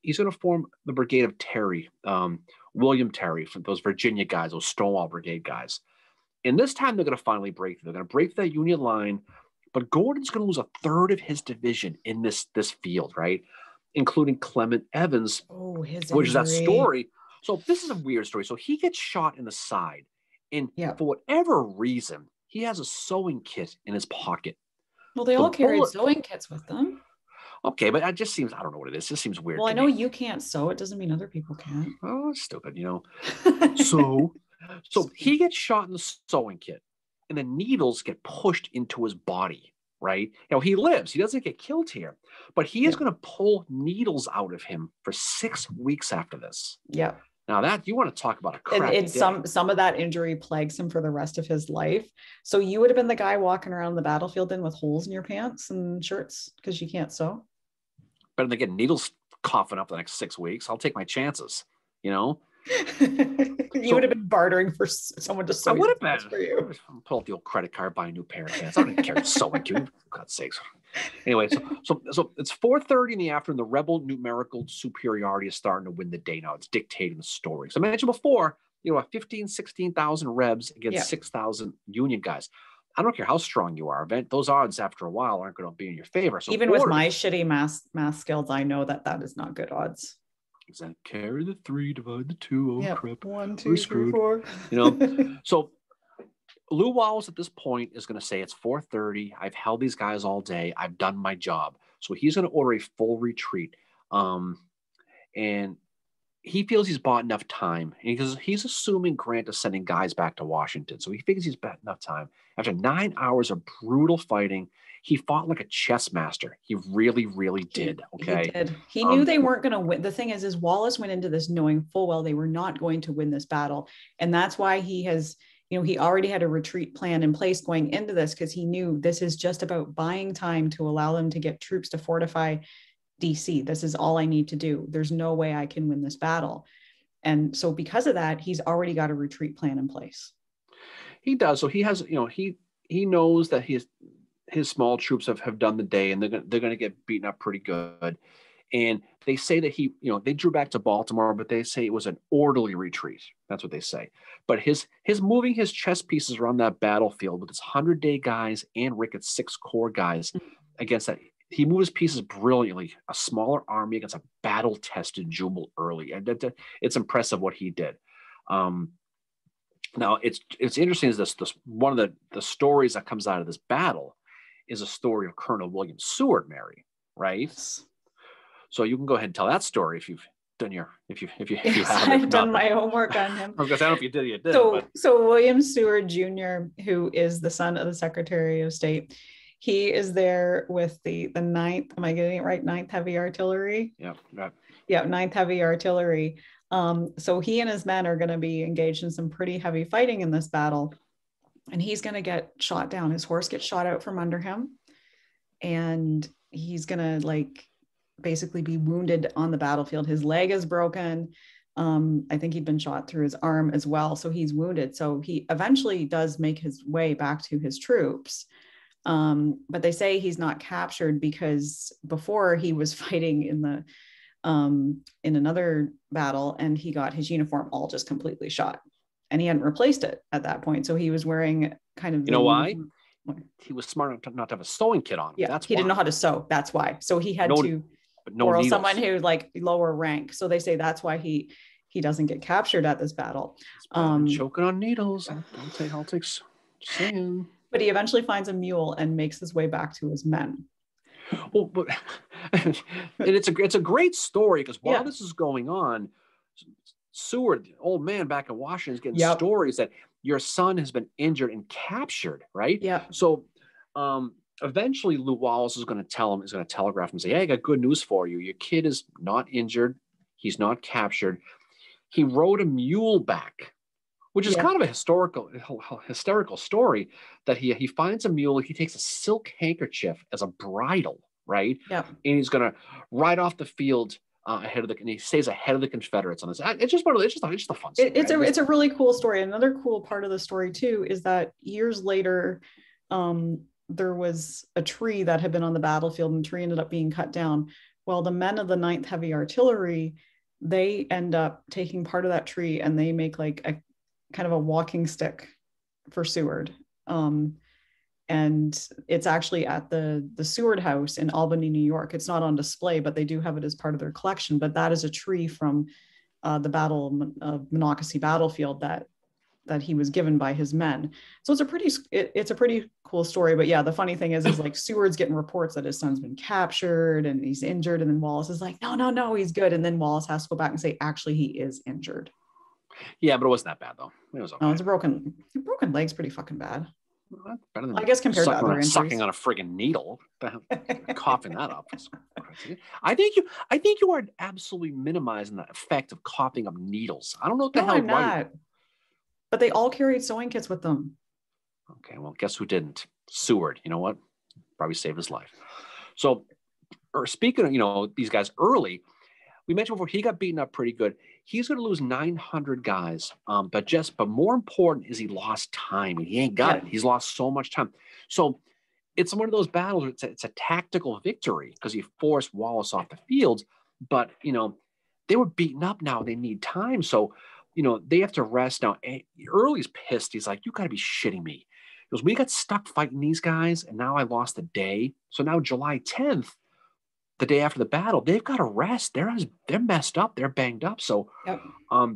he's going to form the brigade of Terry, William Terry, from those Virginia guys, those Stonewall Brigade guys. And this time they're going to finally break through. They're going to break that Union line. But Gordon's going to lose a third of his division in this field, right? Including Clement Evans, which is that story. So this is a weird story. So he gets shot in the side. And for whatever reason, he has a sewing kit in his pocket. Well, they all carried sewing kits with them. Okay, but that just seems, I don't know what it is. It just seems weird Well, I to know me. you can't sew. It doesn't mean other people can't. Oh, stupid, you know. So, so he gets shot in the sewing kit, and the needles get pushed into his body, right? You know, he lives. He doesn't get killed here, but he is Yeah. going to pull needles out of him for 6 weeks after this. Yeah. Now that you want to talk about a And crappy it's day. some of that injury plagues him for the rest of his life. So you would have been the guy walking around the battlefield then with holes in your pants and shirts because you can't sew. Better than getting needles coughing up the next 6 weeks. I'll take my chances, you know? You would have So been bartering for someone to I sew would your have pants been. for you. Pull out the old credit card, buy a new pair of pants. I don't even care sewing to, for God's sakes. Anyway, so it's 4:30 in the afternoon. The rebel numerical superiority is starting to win the day now. It's dictating the story. So I mentioned before, 16,000 Rebs against Yeah. 6,000 Union guys. I don't care how strong you are. Those odds after a while aren't going to be in your favor. So Even with my shitty math skills, I know that is not good odds. Carry the 3, divide the 2. Oh, yep. crap. 1, 2, 3, 4. So Lou Wallace at this point is going to say it's 4:30. I've held these guys all day. I've done my job. So he's going to order a full retreat. And he feels he's bought enough time. And he's assuming Grant is sending guys back to Washington. So he figures he's bought enough time. After 9 hours of brutal fighting, he fought like a chess master. He really, really did. Okay. He did. He knew they weren't going to win. The thing is Wallace went into this knowing full well they were not going to win this battle. And that's why he has, he already had a retreat plan in place going into this because he knew this is just about buying time to allow them to get troops to fortify DC. This is all I need to do. There's no way I can win this battle. And so because of that, he's already got a retreat plan in place. He does. So he has, he knows that his small troops have done the day and they're going to get beaten up pretty good. And they say that they drew back to Baltimore, but they say it was an orderly retreat. That's what they say. But his moving his chess pieces around that battlefield with his 100-day guys and Ricketts 6 Corps guys against that, he moved his pieces brilliantly. A smaller army against a battle-tested Jubal early, and it's impressive what he did. Now it's interesting is this one of the stories that comes out of this battle is a story of Colonel William Seward, Mary, right? Yes. So you can go ahead and tell that story if you've done if you yes, have. I've done my homework on him. I was gonna say, I don't know if you did, you did. So William Seward Jr., who is the son of the Secretary of State, he is there with the 9th. Am I getting it right? 9th Heavy Artillery. Yeah. Yeah, 9th Heavy Artillery. So he and his men are going to be engaged in some pretty heavy fighting in this battle, and he's going to get shot down. His horse gets shot out from under him, and he's going to basically be wounded on the battlefield. His leg is broken. I think he'd been shot through his arm as well. So he's wounded. So he eventually does make his way back to his troops. But they say he's not captured because before he was fighting in another battle and he got his uniform all just completely shot and he hadn't replaced it at that point. So he was wearing kind of, why? He was smart enough not to have a sewing kit on him. Yeah, he didn't know how to sew. That's why. So he had to borrow someone who lower rank. So they say that's why he doesn't get captured at this battle. Choking on needles. I'll take saying. But he eventually finds a mule and makes his way back to his men. Well, but it's a great story because while this is going on, Seward, the old man back in Washington, is getting stories that your son has been injured and captured, right? Yeah. So eventually Lew Wallace is going to telegraph him and say, hey, I got good news for you. Your kid is not injured. He's not captured. He rode a mule back, which is kind of a hysterical story that he finds a mule. He takes a silk handkerchief as a bridle, right? Yeah. And he's going to ride off the field and he stays ahead of the Confederates on this. It's just a fun story. It's a really cool story. Another cool part of the story too is that years later, there was a tree that had been on the battlefield and the tree ended up being cut down. Well, the men of the 9th Heavy Artillery, they end up taking part of that tree and they make like a kind of a walking stick for Seward. And it's actually at the Seward House in Albany, New York. It's not on display, but they do have it as part of their collection. But that is a tree from the Battle of Monocacy battlefield that that he was given by his men. So it's a pretty cool story. But yeah, the funny thing is like Seward's getting reports that his son's been captured and he's injured, and then Wallace is like, no, he's good, and then Wallace has to go back and say, actually, he is injured. Yeah, but it wasn't that bad though. It was okay. Oh, it's a broken leg's pretty fucking bad. Well, better than I guess compared to other injuries. Sucking on a friggin' needle, coughing that up. I think you are absolutely minimizing the effect of coughing up needles. I don't know what the hell. I'm not. But they all carried sewing kits with them. Okay, well, guess who didn't? Seward. You know what? Probably saved his life. So, speaking of, these guys early, we mentioned before, he got beaten up pretty good. He's going to lose 900 guys. But more important is he lost time. And he ain't got it. He's lost so much time. So it's one of those battles. It's a tactical victory because he forced Wallace off the field. But, they were beaten up now. They need time. So, they have to rest now. Early's pissed. He's like, you got to be shitting me. He goes, we got stuck fighting these guys, and now I lost a day. So now July 10th, the day after the battle, they've got to rest. They're messed up. They're banged up. So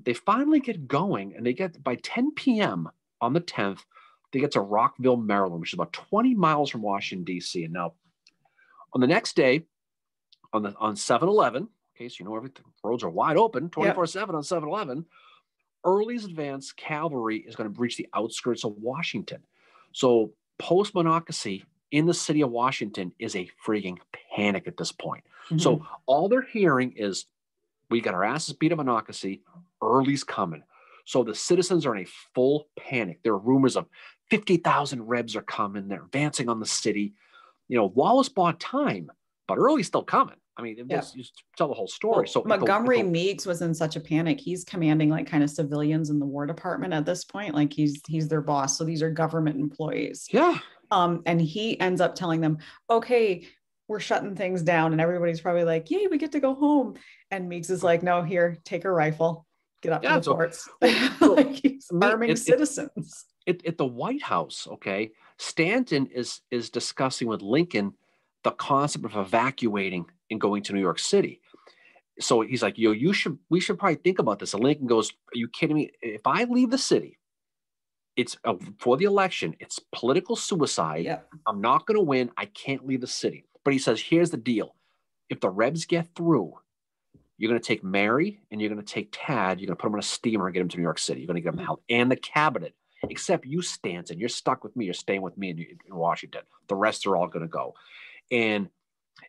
they finally get going, and they get by 10 p.m. on the 10th, they get to Rockville, Maryland, which is about 20 miles from Washington, D.C. And now on the next day, on 7-Eleven, okay, so everything, roads are wide open 24/7 on 7-Eleven. Early's advanced cavalry is going to reach the outskirts of Washington. So post Monocacy in the city of Washington is a freaking panic at this point. Mm-hmm. So all they're hearing is, we got our asses beat at Monocacy, Early's coming. So the citizens are in a full panic. There are rumors of 50,000 Rebs are coming. They're advancing on the city. Wallace bought time, but Early's still coming. I mean, you tell the whole story. Well, so Montgomery Meigs was in such a panic. He's commanding like kind of civilians in the War Department at this point. Like he's their boss. So these are government employees. Yeah. And he ends up telling them, okay, we're shutting things down. And everybody's probably like, yay, we get to go home. And Meigs is like, no, here, take a rifle, get up to the forts. Like he's arming citizens. At the White House, okay, Stanton is discussing with Lincoln the concept of evacuating and going to New York City. So he's like, we should probably think about this. And Lincoln goes, are you kidding me? If I leave the city, it's for the election, it's political suicide. Yep. I'm not going to win. I can't leave the city. But he says, here's the deal. If the Rebs get through, you're going to take Mary and you're going to take Tad. You're going to put them on a steamer and get them to New York City. You're going to get them out and the cabinet. Except you, Stanton, you're stuck with me. You're staying with me in Washington. The rest are all going to go. And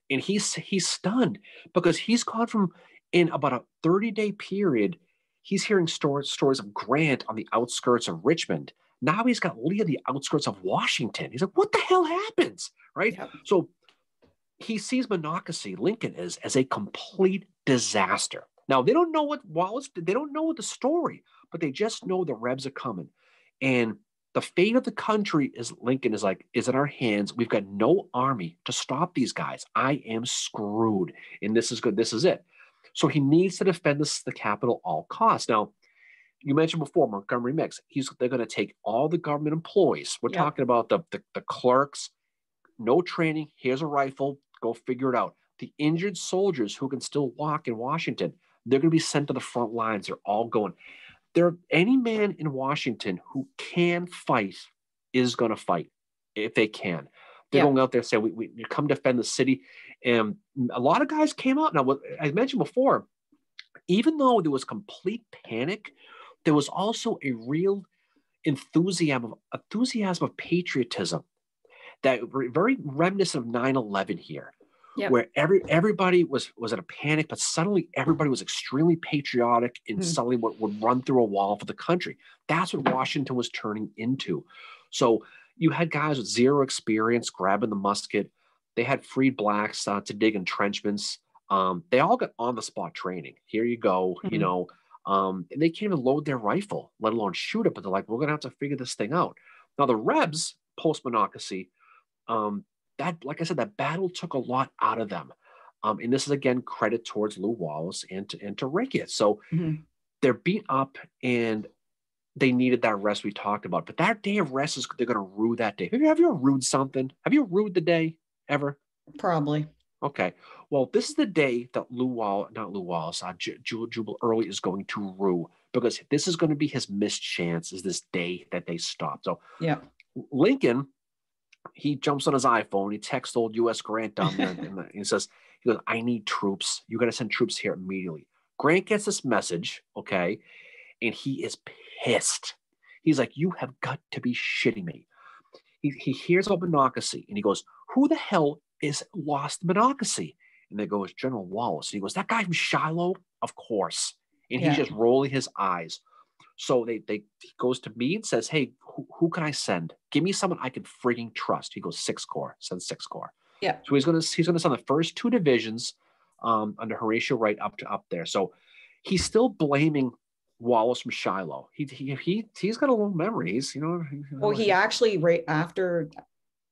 he's stunned because he's gone from, in about a 30-day period, he's hearing stories of Grant on the outskirts of Richmond. Now he's got Lee on the outskirts of Washington. He's like, what the hell happens? Right? Yep. So he sees Monocacy, Lincoln is, as a complete disaster. Now, they don't know what Wallace did. They don't know the story, but they just know the Rebs are coming. And the fate of the country is in our hands. We've got no army to stop these guys. I am screwed. And this is good. This is it. So he needs to defend the capital all costs. Now, you mentioned before, Montgomery Meigs. They're going to take all the government employees. We're talking about the clerks, no training. Here's a rifle. Go figure it out. The injured soldiers who can still walk in Washington, they're going to be sent to the front lines. They're all going. Any man in Washington who can fight is going to fight if they can. They're going out there and say, we come defend the city. And a lot of guys came out. Now, what I mentioned before, even though there was complete panic, there was also a real enthusiasm of patriotism that very reminiscent of 9/11 here. Yep. Where everybody was in a panic, but suddenly everybody was extremely patriotic and suddenly would run through a wall for the country. That's what Washington was turning into. So you had guys with zero experience grabbing the musket. They had freed blacks to dig entrenchments. They all got on-the-spot training. Here you go, and they can't even load their rifle, let alone shoot it, but they're like, we're going to have to figure this thing out. Now, the Rebs, post-Monocacy, that, like I said, that battle took a lot out of them. And this is, again, credit towards Lew Wallace and to Ricketts. So they're beat up and they needed that rest we talked about. But that day of rest, they're going to rue that day. Have you ever rued something? Have you rued the day ever? Probably. Okay. Well, this is the day that not Lou Wallace, Jubal Early is going to rue because this is going to be his missed chance. Is this day that they stop? So Yeah. Lincoln, he jumps on his iPhone. He texts old U.S. Grant down there, and he says, "He goes, I need troops. You got to send troops here immediately." Grant gets this message, okay, and he is pissed. He's like, "You have got to be shitting me." He hears about Monocacy, and he goes, "Who the hell is lost Monocacy?" And there goes General Wallace. And he goes, "That guy from Shiloh, of course." And he's Yeah. just rolling his eyes. So he goes to me and says, "Hey, who can I send? Give me someone I can frigging trust." He goes, Sixth Corps, send Sixth Corps. Yeah. So he's gonna send the first two divisions under Horatio Wright up there. So he's still blaming Wallace from Shiloh. He's got a little memory. Well, he actually, right after,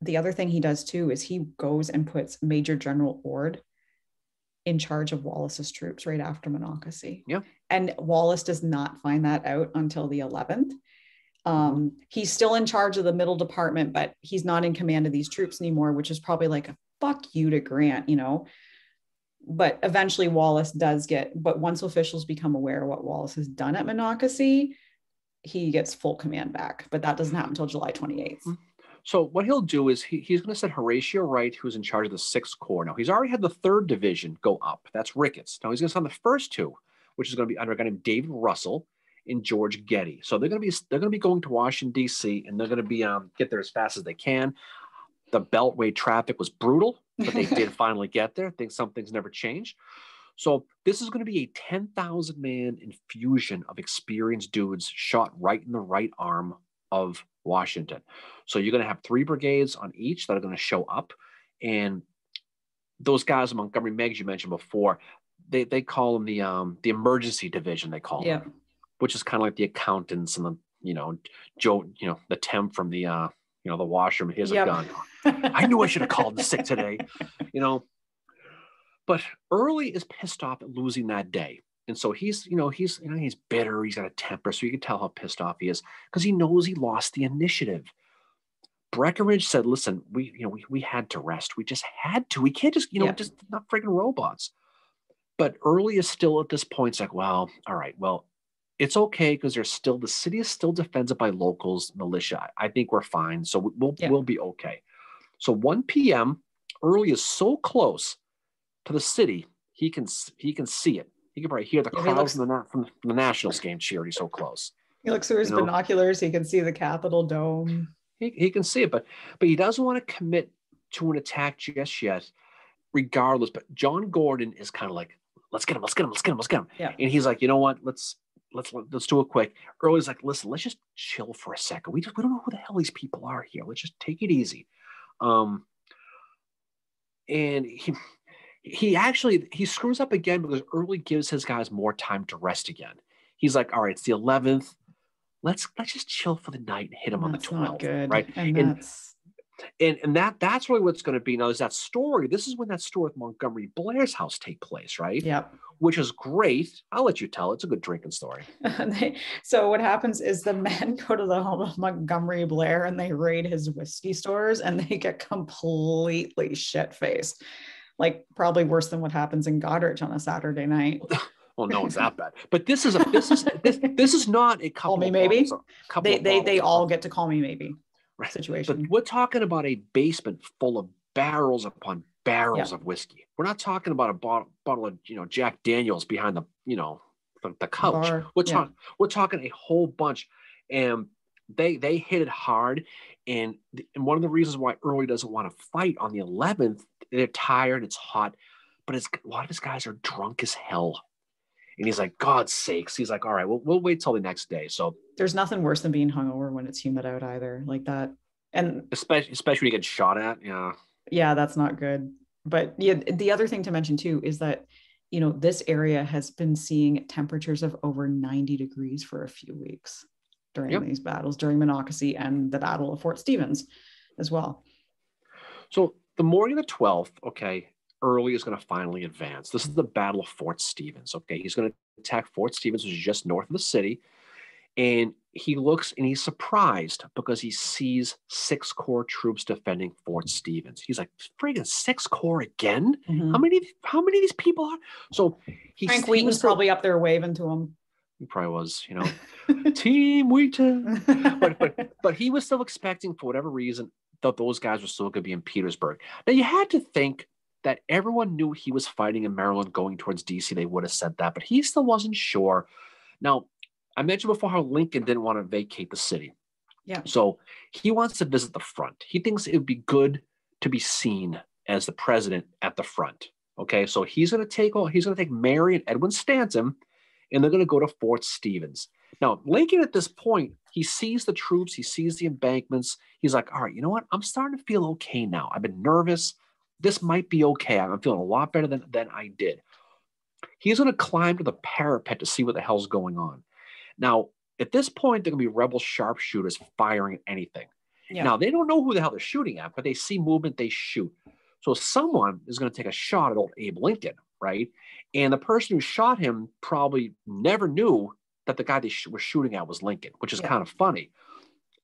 the other thing he does too is he goes and puts Major General Ord in charge of Wallace's troops right after Monocacy. Yeah. And Wallace does not find that out until the 11th. He's still in charge of the middle department, but he's not in command of these troops anymore, which is probably like a fuck you to Grant, you know. But eventually Wallace does but once officials become aware of what Wallace has done at Monocacy, he gets full command back. But that doesn't happen until July 28th. So what he'll do is he's going to send Horatio Wright, who's in charge of the Sixth Corps. Now, he's already had the third division go up. That's Ricketts. Now, he's going to send the first two, which is going to be under a guy named David Russell and George Getty. So they're going to be going to Washington, D.C., and they're going to be get there as fast as they can. The Beltway traffic was brutal, but they did finally get there. I think some things never change. So this is going to be a 10,000-man infusion of experienced dudes shot right in the right arm of Washington. So you're going to have 3 brigades on each that are going to show up. And those guys in Montgomery Meigs you mentioned before, they call them the emergency division, they call them, which is kind of like the accountants and Joe, the temp from the washroom. Here's a gun. I knew I should have called in sick today, But Early is pissed off at losing that day. And so he's bitter. He's got a temper. So you can tell how pissed off he is because he knows he lost the initiative. Breckinridge said, "Listen, we had to rest. We just had to. We can't just, just not freaking robots." But Early is still at this point. It's like, well, all right, well, it's okay because the city is still defended by locals, militia. I think we're fine. So we'll be okay. So 1 p.m. Early is so close to the city, he can see it. He can probably hear the crowds from the Nationals game cheering. He's so close. He looks through his binoculars. He can see the Capitol Dome. He can see it, but he doesn't want to commit to an attack just yet, regardless. But John Gordon is kind of like, let's get him. Yeah. And he's like, you know what? Let's do it quick. Early's like, listen, let's just chill for a second. We don't know who the hell these people are here. Let's just take it easy. And he screws up again because Early gives his guys more time to rest again. He's like, all right, it's the 11th. Let's just chill for the night and hit him on the 12th. Good. Right. And that's really what's going to be. Now, there's that story. This is when that story with Montgomery Blair's house take place, right? Yep. Which is great. I'll let you tell. It's a good drinking story. So what happens is the men go to the home of Montgomery Blair and they raid his whiskey stores and they get completely shit-faced. Like probably worse than what happens in Goderich on a Saturday night. Well, no, it's that bad. But this is not a couple. Call me maybe. They all get to call me maybe. Right. Situation. But we're talking about a basement full of barrels upon barrels of whiskey. We're not talking about a bottle of Jack Daniels behind the couch. We're talking a whole bunch, and they hit it hard. And one of the reasons why Early doesn't want to fight on the 11th, they're tired, it's hot, but a lot of his guys are drunk as hell. And he's like, God's sakes. He's like, all right, we'll wait till the next day. So there's nothing worse than being hungover when it's humid out either, like that. And especially when you get shot at. Yeah, that's not good. But yeah, the other thing to mention too is that, this area has been seeing temperatures of over 90 degrees for a few weeks during these battles, during Monocacy and the Battle of Fort Stevens as well. So the morning of the 12th, okay, Early is going to finally advance. This is the Battle of Fort Stevens. Okay, he's going to attack Fort Stevens, which is just north of the city, and he looks and he's surprised because he sees 6 Corps troops defending Fort Stevens. He's like, friggin' 6 Corps again? How many of these people are? So Frank Wheaton's probably up there waving to him. He probably was, Team Wheaton. But he was still expecting, for whatever reason, that those guys were still going to be in Petersburg. Now, you had to think that everyone knew he was fighting in Maryland going towards D.C. They would have said that, but he still wasn't sure. Now, I mentioned before how Lincoln didn't want to vacate the city. Yeah. So he wants to visit the front. He thinks it would be good to be seen as the president at the front. Okay, so he's going to take Mary and Edwin Stanton, and they're going to go to Fort Stevens. Now, Lincoln at this point, he sees the troops, he sees the embankments. He's like, all right, you know what? I'm starting to feel okay now. I've been nervous. This might be okay. I'm feeling a lot better than I did. He's going to climb to the parapet to see what the hell's going on. Now, at this point, there are going to be rebel sharpshooters firing at anything. Yeah. Now, they don't know who the hell they're shooting at, but they see movement, they shoot. So someone is going to take a shot at old Abe Lincoln, right? And the person who shot him probably never knew that the guy they were shooting at was Lincoln, which is kind of funny.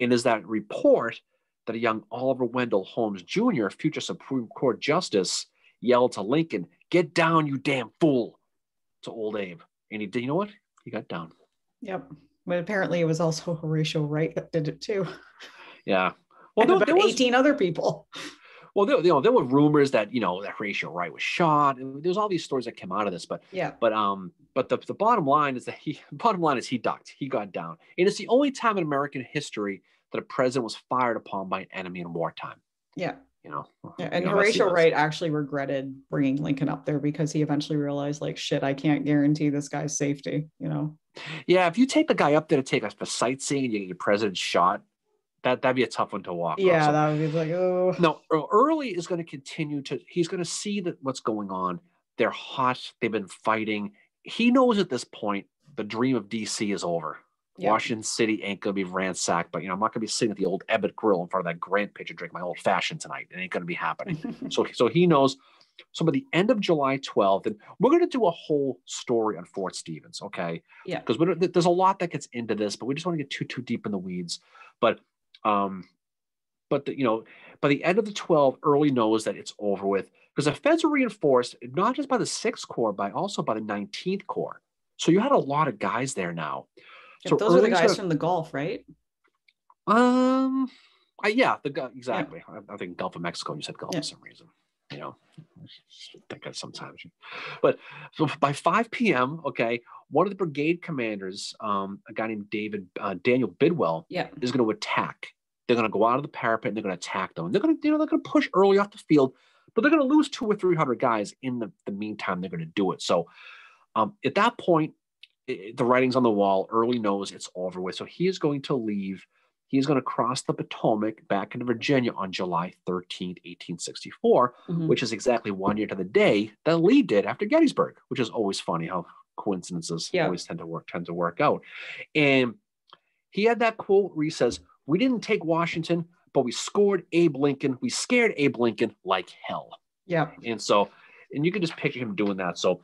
And is that report that a young Oliver Wendell Holmes Jr., future Supreme Court Justice, yelled to Lincoln, "Get down, you damn fool," to old Abe. And he did, you know what? He got down. Yep. But apparently it was also Horatio Wright that did it too. Yeah. Well, there was 18 other people. Well, there were rumors that, that Horatio Wright was shot. And there's all these stories that came out of this, but the bottom line is he ducked. He got down. And it's the only time in American history that a president was fired upon by an enemy in wartime. Yeah. And Horatio Wright actually regretted bringing Lincoln up there because he eventually realized, like, shit, I can't guarantee this guy's safety, Yeah, if you take the guy up there to take us for sightseeing and you get your president shot, that'd be a tough one to walk. Yeah, so, that would be like, oh. No, Early is going to continue he's going to see that what's going on. They're hot. They've been fighting. He knows at this point the dream of D.C. is over. Yeah. Washington City ain't going to be ransacked, but, I'm not going to be sitting at the old Ebbett Grill in front of that Grant picture drinking my old fashioned tonight. It ain't going to be happening. So he knows. So by the end of July 12th, and we're going to do a whole story on Fort Stevens, okay? Yeah. Because there's a lot that gets into this, but we just want to get too deep in the weeds. But by the end of the 12th, Early knows that it's over with because the feds are reinforced not just by the 6th Corps, but also by the 19th Corps. So you had a lot of guys there now. So those are the guys from the Gulf, right? Exactly. Yeah. I think Gulf of Mexico. You said Gulf for some reason. I think that sometimes. But so by 5 p.m., okay, one of the brigade commanders, a guy named Daniel Bidwell, is going to attack. They're going to go out of the parapet and they're going to attack them. And they're going to push Early off the field, but they're going to lose 200 or 300 guys in the meantime. They're going to do it. So at that point, the writing's on the wall. Early knows it's over with. So he is going to leave. He is going to cross the Potomac back into Virginia on July 13th, 1864, which is exactly 1 year to the day that Lee did after Gettysburg, which is always funny how coincidences always tend to work out. And he had that quote where he says, "We didn't take Washington, but we scared Abe Lincoln like hell." Yeah. And you can just picture him doing that. So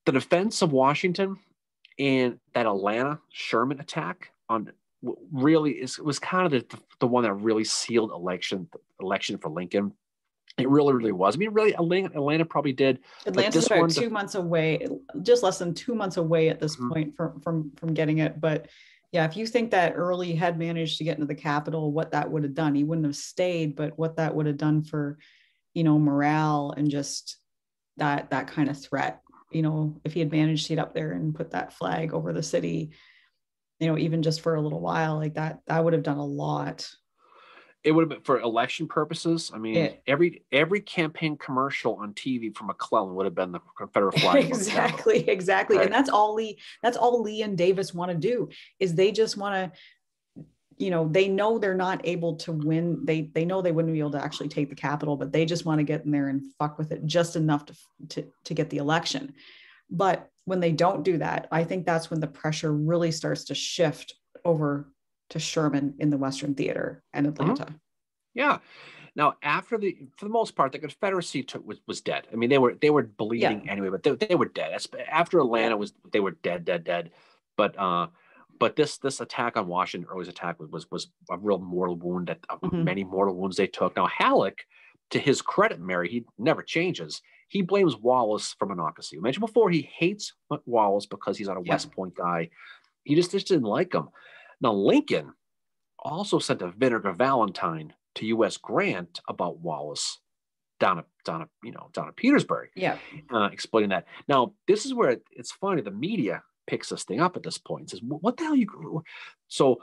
the defense of Washington and that Atlanta Sherman attack was kind of the one that really sealed election for Lincoln. It really, really was. I mean, really, Atlanta probably did. Atlanta's about 2 months away, just less than 2 months away at this point from getting it. But yeah, if you think that Early had managed to get into the capital, what that would have done, he wouldn't have stayed, but what that would have done for, morale and just that kind of threat. If he had managed to get up there and put that flag over the city, even just for a little while, like that would have done a lot. It would have been for election purposes. I mean, every campaign commercial on TV from McClellan would have been the Confederate flag. Exactly. Right. And that's all Lee and Davis want to do is they just want to, they know they're not able to win. They know they wouldn't be able to actually take the Capitol, but they just want to get in there and fuck with it just enough to get the election. But when they don't do that, I think that's when the pressure really starts to shift over to Sherman in the Western Theater and Atlanta. Mm-hmm. Yeah. Now, for the most part, the Confederacy was dead. I mean, they were bleeding anyway, but they were dead. After Atlanta they were dead. But But this attack on Washington, early's attack was a real mortal wound, that of Mhm. many mortal wounds they took. Now Halleck, to his credit, Mary, he never changes. He blames Wallace for Monocacy. I mentioned before, he hates Wallace because he's not a Yep. West Point guy. He just didn't like him. Now Lincoln also sent a Vinegar Valentine to U.S. Grant about Wallace down at Petersburg, Yeah. explaining that. Now this is where it's funny. The media picks this thing up at this point. Says, "What the hell you?" So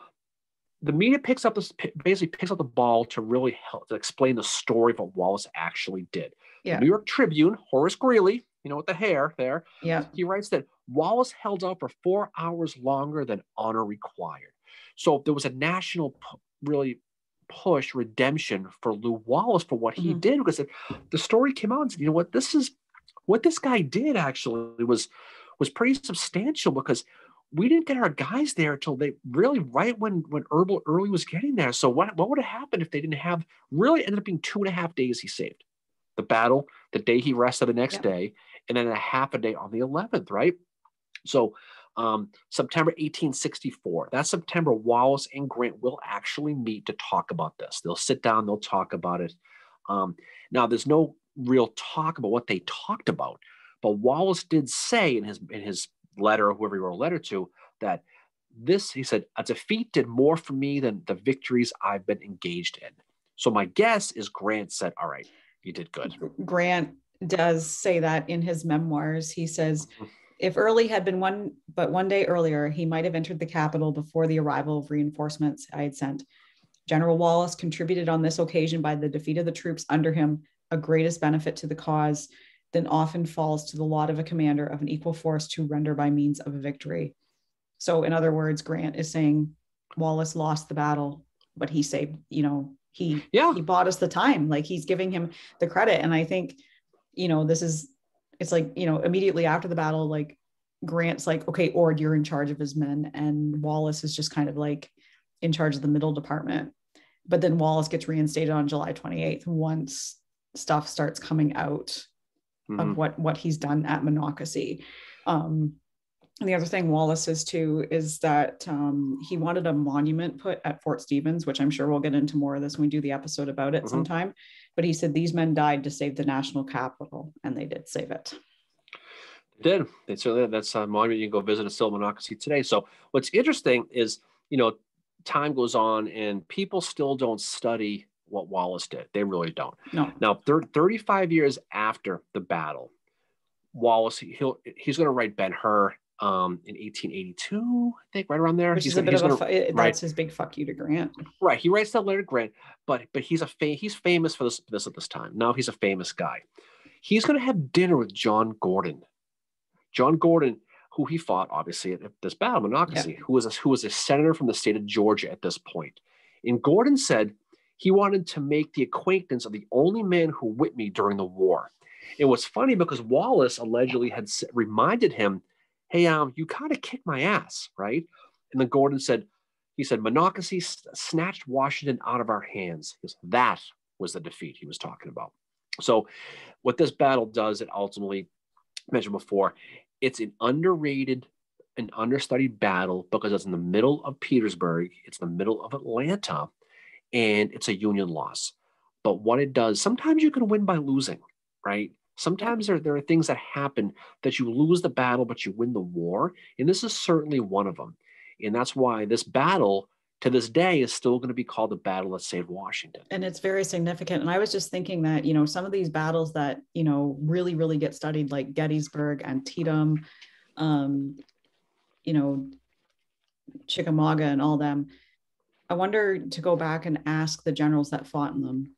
the media basically picks up the ball to really help to explain the story of what Wallace actually did. The Yeah. New York Tribune, Horace Greeley, with the hair there, Yeah. he writes that Wallace held out for 4 hours longer than honor required. So there was a national really push redemption for Lew Wallace for what he Mhm. did, because the story came out and said, what this guy did actually was pretty substantial, because we didn't get our guys there until they really right when Early was getting there. So what would have happened if they didn't have, really ended up being 2.5 days he saved. The battle, the day he rested the next Yep. day, and then a half a day on the 11th, right? So September 1864, that September, Wallace and Grant will actually meet to talk about this. They'll sit down, they'll talk about it. Now, there's no real talk about what they talked about, but Wallace did say in his letter, or whoever he wrote a letter to, that he said, a defeat did more for me than the victories I've been engaged in. So my guess is Grant said, all right, you did good. Grant does say that in his memoirs. He says, if Early had been one day earlier, he might have entered the capital before the arrival of reinforcements I had sent. General Wallace contributed on this occasion by the defeat of the troops under him a greatest benefit to the cause than often falls to the lot of a commander of an equal force to render by means of a victory. So, in other words, Grant is saying Wallace lost the battle, but he saved, he bought us the time. Like, he's giving him the credit. And I think, it's like, immediately after the battle, like Grant's like, okay, Ord, you're in charge of his men. And Wallace is just kind of like in charge of the middle department. But then Wallace gets reinstated on July 28th once stuff starts coming out of what he's done at Monocacy. And the other thing Wallace says too is that he wanted a monument put at Fort Stevens, which I'm sure we'll get into more of this when we do the episode about it sometime. But he said these men died to save the national capital, and they did save it. They did. They certainly did. That's a monument you can go visit at still Monocacy today. So what's interesting is, time goes on and people still don't study what Wallace did. They really don't. No. Now, 35 years after the battle, Wallace, he's going to write Ben-Hur in 1882, I think, right around there. Which is a bit of that's his big fuck you to Grant. Right. He writes that letter to Grant, but he's famous for this at this time. Now he's a famous guy. He's going to have dinner with John Gordon. John Gordon, who he fought, obviously, at this battle, Monocacy, who was a senator from the state of Georgia at this point. And Gordon said he wanted to make the acquaintance of the only man who whipped me during the war. It was funny because Wallace allegedly had reminded him, hey, you kind of kicked my ass, right? And then Gordon said, Monocacy snatched Washington out of our hands. That was the defeat he was talking about. So what this battle does, it ultimately, mentioned before, it's an underrated and understudied battle because it's in the middle of Petersburg, it's in the middle of Atlanta, and it's a Union loss. But what it does, sometimes you can win by losing, right? Sometimes there are things that happen that you lose the battle, but you win the war. And this is certainly one of them. And that's why this battle, to this day, is still going to be called the battle that saved Washington. And it's very significant. And I was just thinking that, some of these battles that, really, really get studied, like Gettysburg, Antietam, Chickamauga and all them, I wonder, to go back and ask the generals that fought in them,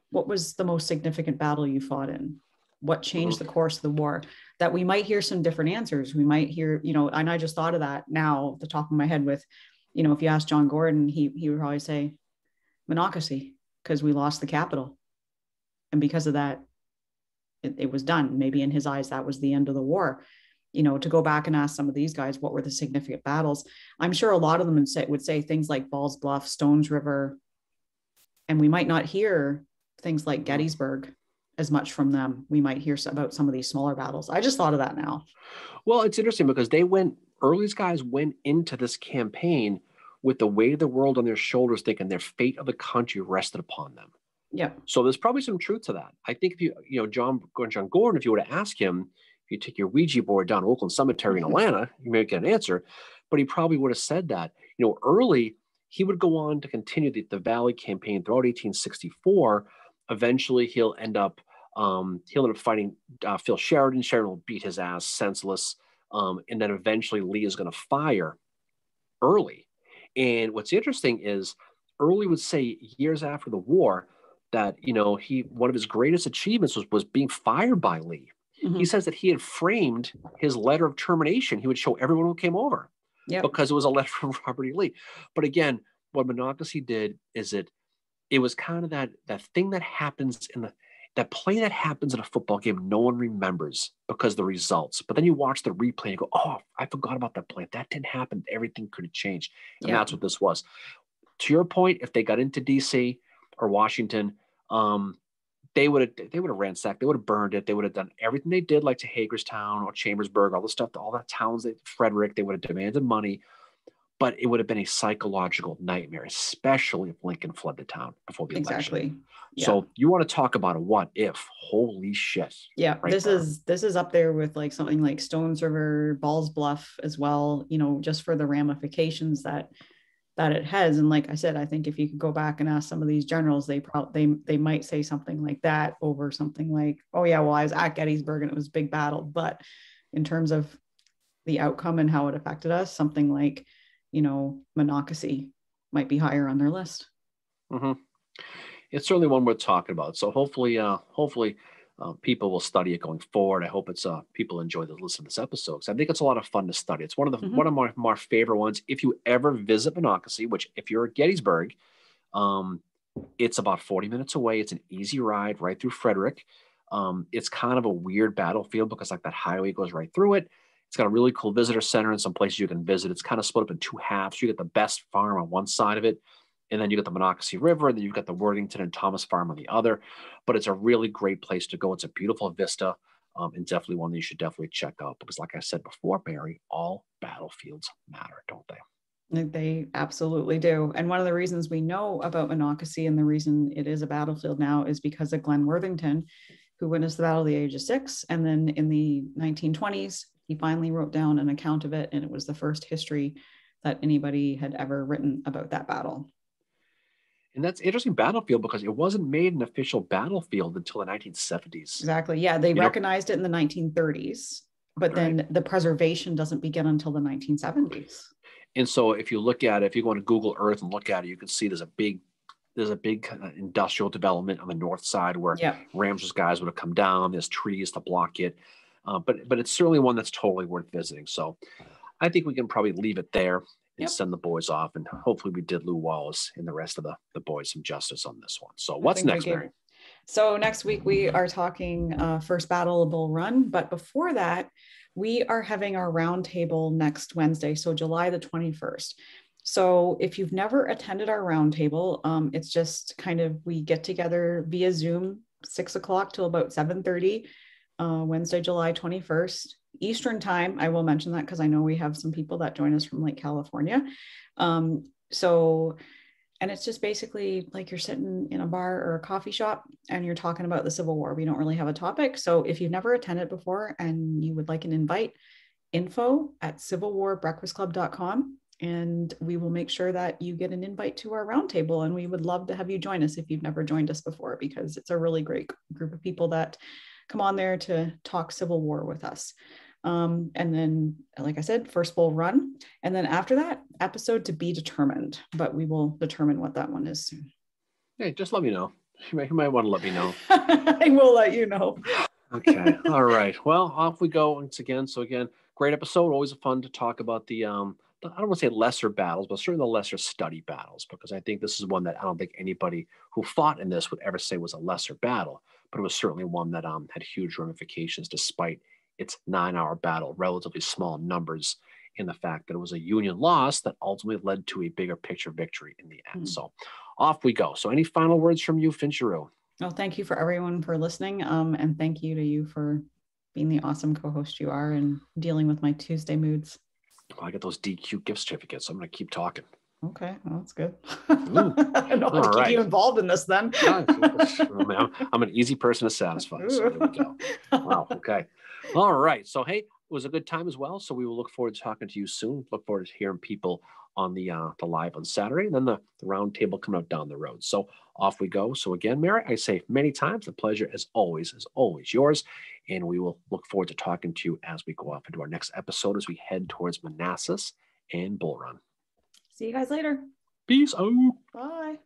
what was the most significant battle you fought in? What changed the course of the war? That we might hear some different answers. We might hear, and I just thought of that now at the top of my head with, if you ask John Gordon, he would probably say Monocacy, because we lost the capital. And because of that, it was done. Maybe in his eyes, that was the end of the war. To go back and ask some of these guys, what were the significant battles? I'm sure a lot of them would say things like Ball's Bluff, Stones River, and we might not hear things like Gettysburg as much from them. We might hear about some of these smaller battles. I just thought of that now. Well, it's interesting because they went Early's guys went into this campaign with the weight of the world on their shoulders, thinking their fate of the country rested upon them. Yeah. So there's probably some truth to that. I think if John Gordon, if you were to ask him, if you take your Ouija board down to Oakland Cemetery in Atlanta, you may get an answer, but he probably would have said that. Early, he would go on to continue the Valley campaign throughout 1864. Eventually, he'll end up fighting Phil Sheridan. Sheridan will beat his ass senseless. And then eventually Lee is going to fire Early. And what's interesting is Early would say years after the war that, one of his greatest achievements was being fired by Lee. He says that he had framed his letter of termination. He would show everyone who came over because it was a letter from Robert E. Lee. But again, what Monocacy did is it was kind of that thing that happens that play that happens in a football game no one remembers because of the results. But then you watch the replay and you go, oh, I forgot about that play. If that didn't happen, everything could have changed. And that's what this was. To your point, if they got into D.C. or Washington, they would have ransacked, they would have burned it, they would have done everything they did, like to Hagerstown or Chambersburg, all the stuff, all that towns, Frederick, they would have demanded money. But it would have been a psychological nightmare, especially if Lincoln fled the town before the election. Exactly. Yeah. So you want to talk about a what if? Holy shit! Yeah, right, this is up there with like something like Stones River, Ball's Bluff as well. Just for the ramifications that it has. And like I said, I think if you could go back and ask some of these generals, they might say something like that over something like, oh yeah, well I was at Gettysburg and it was a big battle. But in terms of the outcome and how it affected us, something like Monocacy might be higher on their list. It's certainly one worth talking about. So hopefully people will study it going forward. I hope it's people enjoy the listen to this episode because I think it's a lot of fun to study. It's one of my favorite ones. If you ever visit Monocacy, which if you're at Gettysburg, it's about 40 minutes away. It's an easy ride right through Frederick. It's kind of a weird battlefield because like that highway goes right through it. It's got a really cool visitor center and some places you can visit. It's kind of split up in two halves. You get the Best Farm on one side of it, and then you get the Monocacy River, and then you've got the Worthington and Thomas Farm on the other. But it's a really great place to go. It's a beautiful vista, and definitely one that you should definitely check out because, like I said before, Barry, all battlefields matter, don't they? They absolutely do. And one of the reasons we know about Monocacy and the reason it is a battlefield now is because of Glenn Worthington, who witnessed the Battle of the Age of 6. And then in the 1920s, he finally wrote down an account of it, and it was the first history that anybody had ever written about that battle. And that's interesting battlefield because it wasn't made an official battlefield until the 1970s. Exactly. Yeah, they recognized it in the 1930s, but then the preservation doesn't begin until the 1970s. And so if you look at it, if you go on Google Earth and look at it, you can see there's a big industrial development on the north side where Ramsey's guys would have come down. There's trees to block it. But it's certainly one that's totally worth visiting. So I think we can probably leave it there and send the boys off. And hopefully we did Lou Wallace and the rest of the boys some justice on this one. So what's next, Mary? So next week we are talking First Battle of Bull Run. But before that, we are having our roundtable next Wednesday. So July the 21st. So if you've never attended our roundtable, it's just kind of, we get together via Zoom, 6 o'clock till about 7:30. Wednesday, July 21st, Eastern time. I will mention that because I know we have some people that join us from like California. And it's just basically like you're sitting in a bar or a coffee shop and you're talking about the Civil War. We don't really have a topic. So if you've never attended before and you would like an invite, info@civilwarbreakfastclub.com. And we will make sure that you get an invite to our roundtable. And we would love to have you join us if you've never joined us before, because it's a really great group of people that come on there to talk Civil War with us. And then, like I said, First Bull Run. And then after that, episode to be determined, but we will determine what that one is soon. Hey, just let me know. You might want to let me know. I will let you know. Okay. All right. Well, off we go once again. So again, great episode. Always fun to talk about the, I don't want to say lesser battles, but certainly the lesser study battles, because I think this is one that I don't think anybody who fought in this would ever say was a lesser battle, but it was certainly one that had huge ramifications despite its 9-hour battle, relatively small numbers, in the fact that it was a Union loss that ultimately led to a bigger picture victory in the end. So off we go. So any final words from you, Fincheru? Well, thank you for everyone for listening. And thank you to you for being the awesome co-host you are and dealing with my Tuesday moods. I got those DQ gift certificates, so I'm going to keep talking. Okay, well, that's good. Ooh. I don't know how to All keep right. you involved in this then. I'm an easy person to satisfy, so there we go. Wow, okay. All right, so hey, it was a good time as well, so we will look forward to talking to you soon. Look forward to hearing people on the live on Saturday, and then the round table coming out down the road. So off we go. So again, Mary, I say many times, the pleasure as always yours, and we will look forward to talking to you as we go off into our next episode as we head towards Manassas and Bull Run. See you guys later. Peace out. Bye.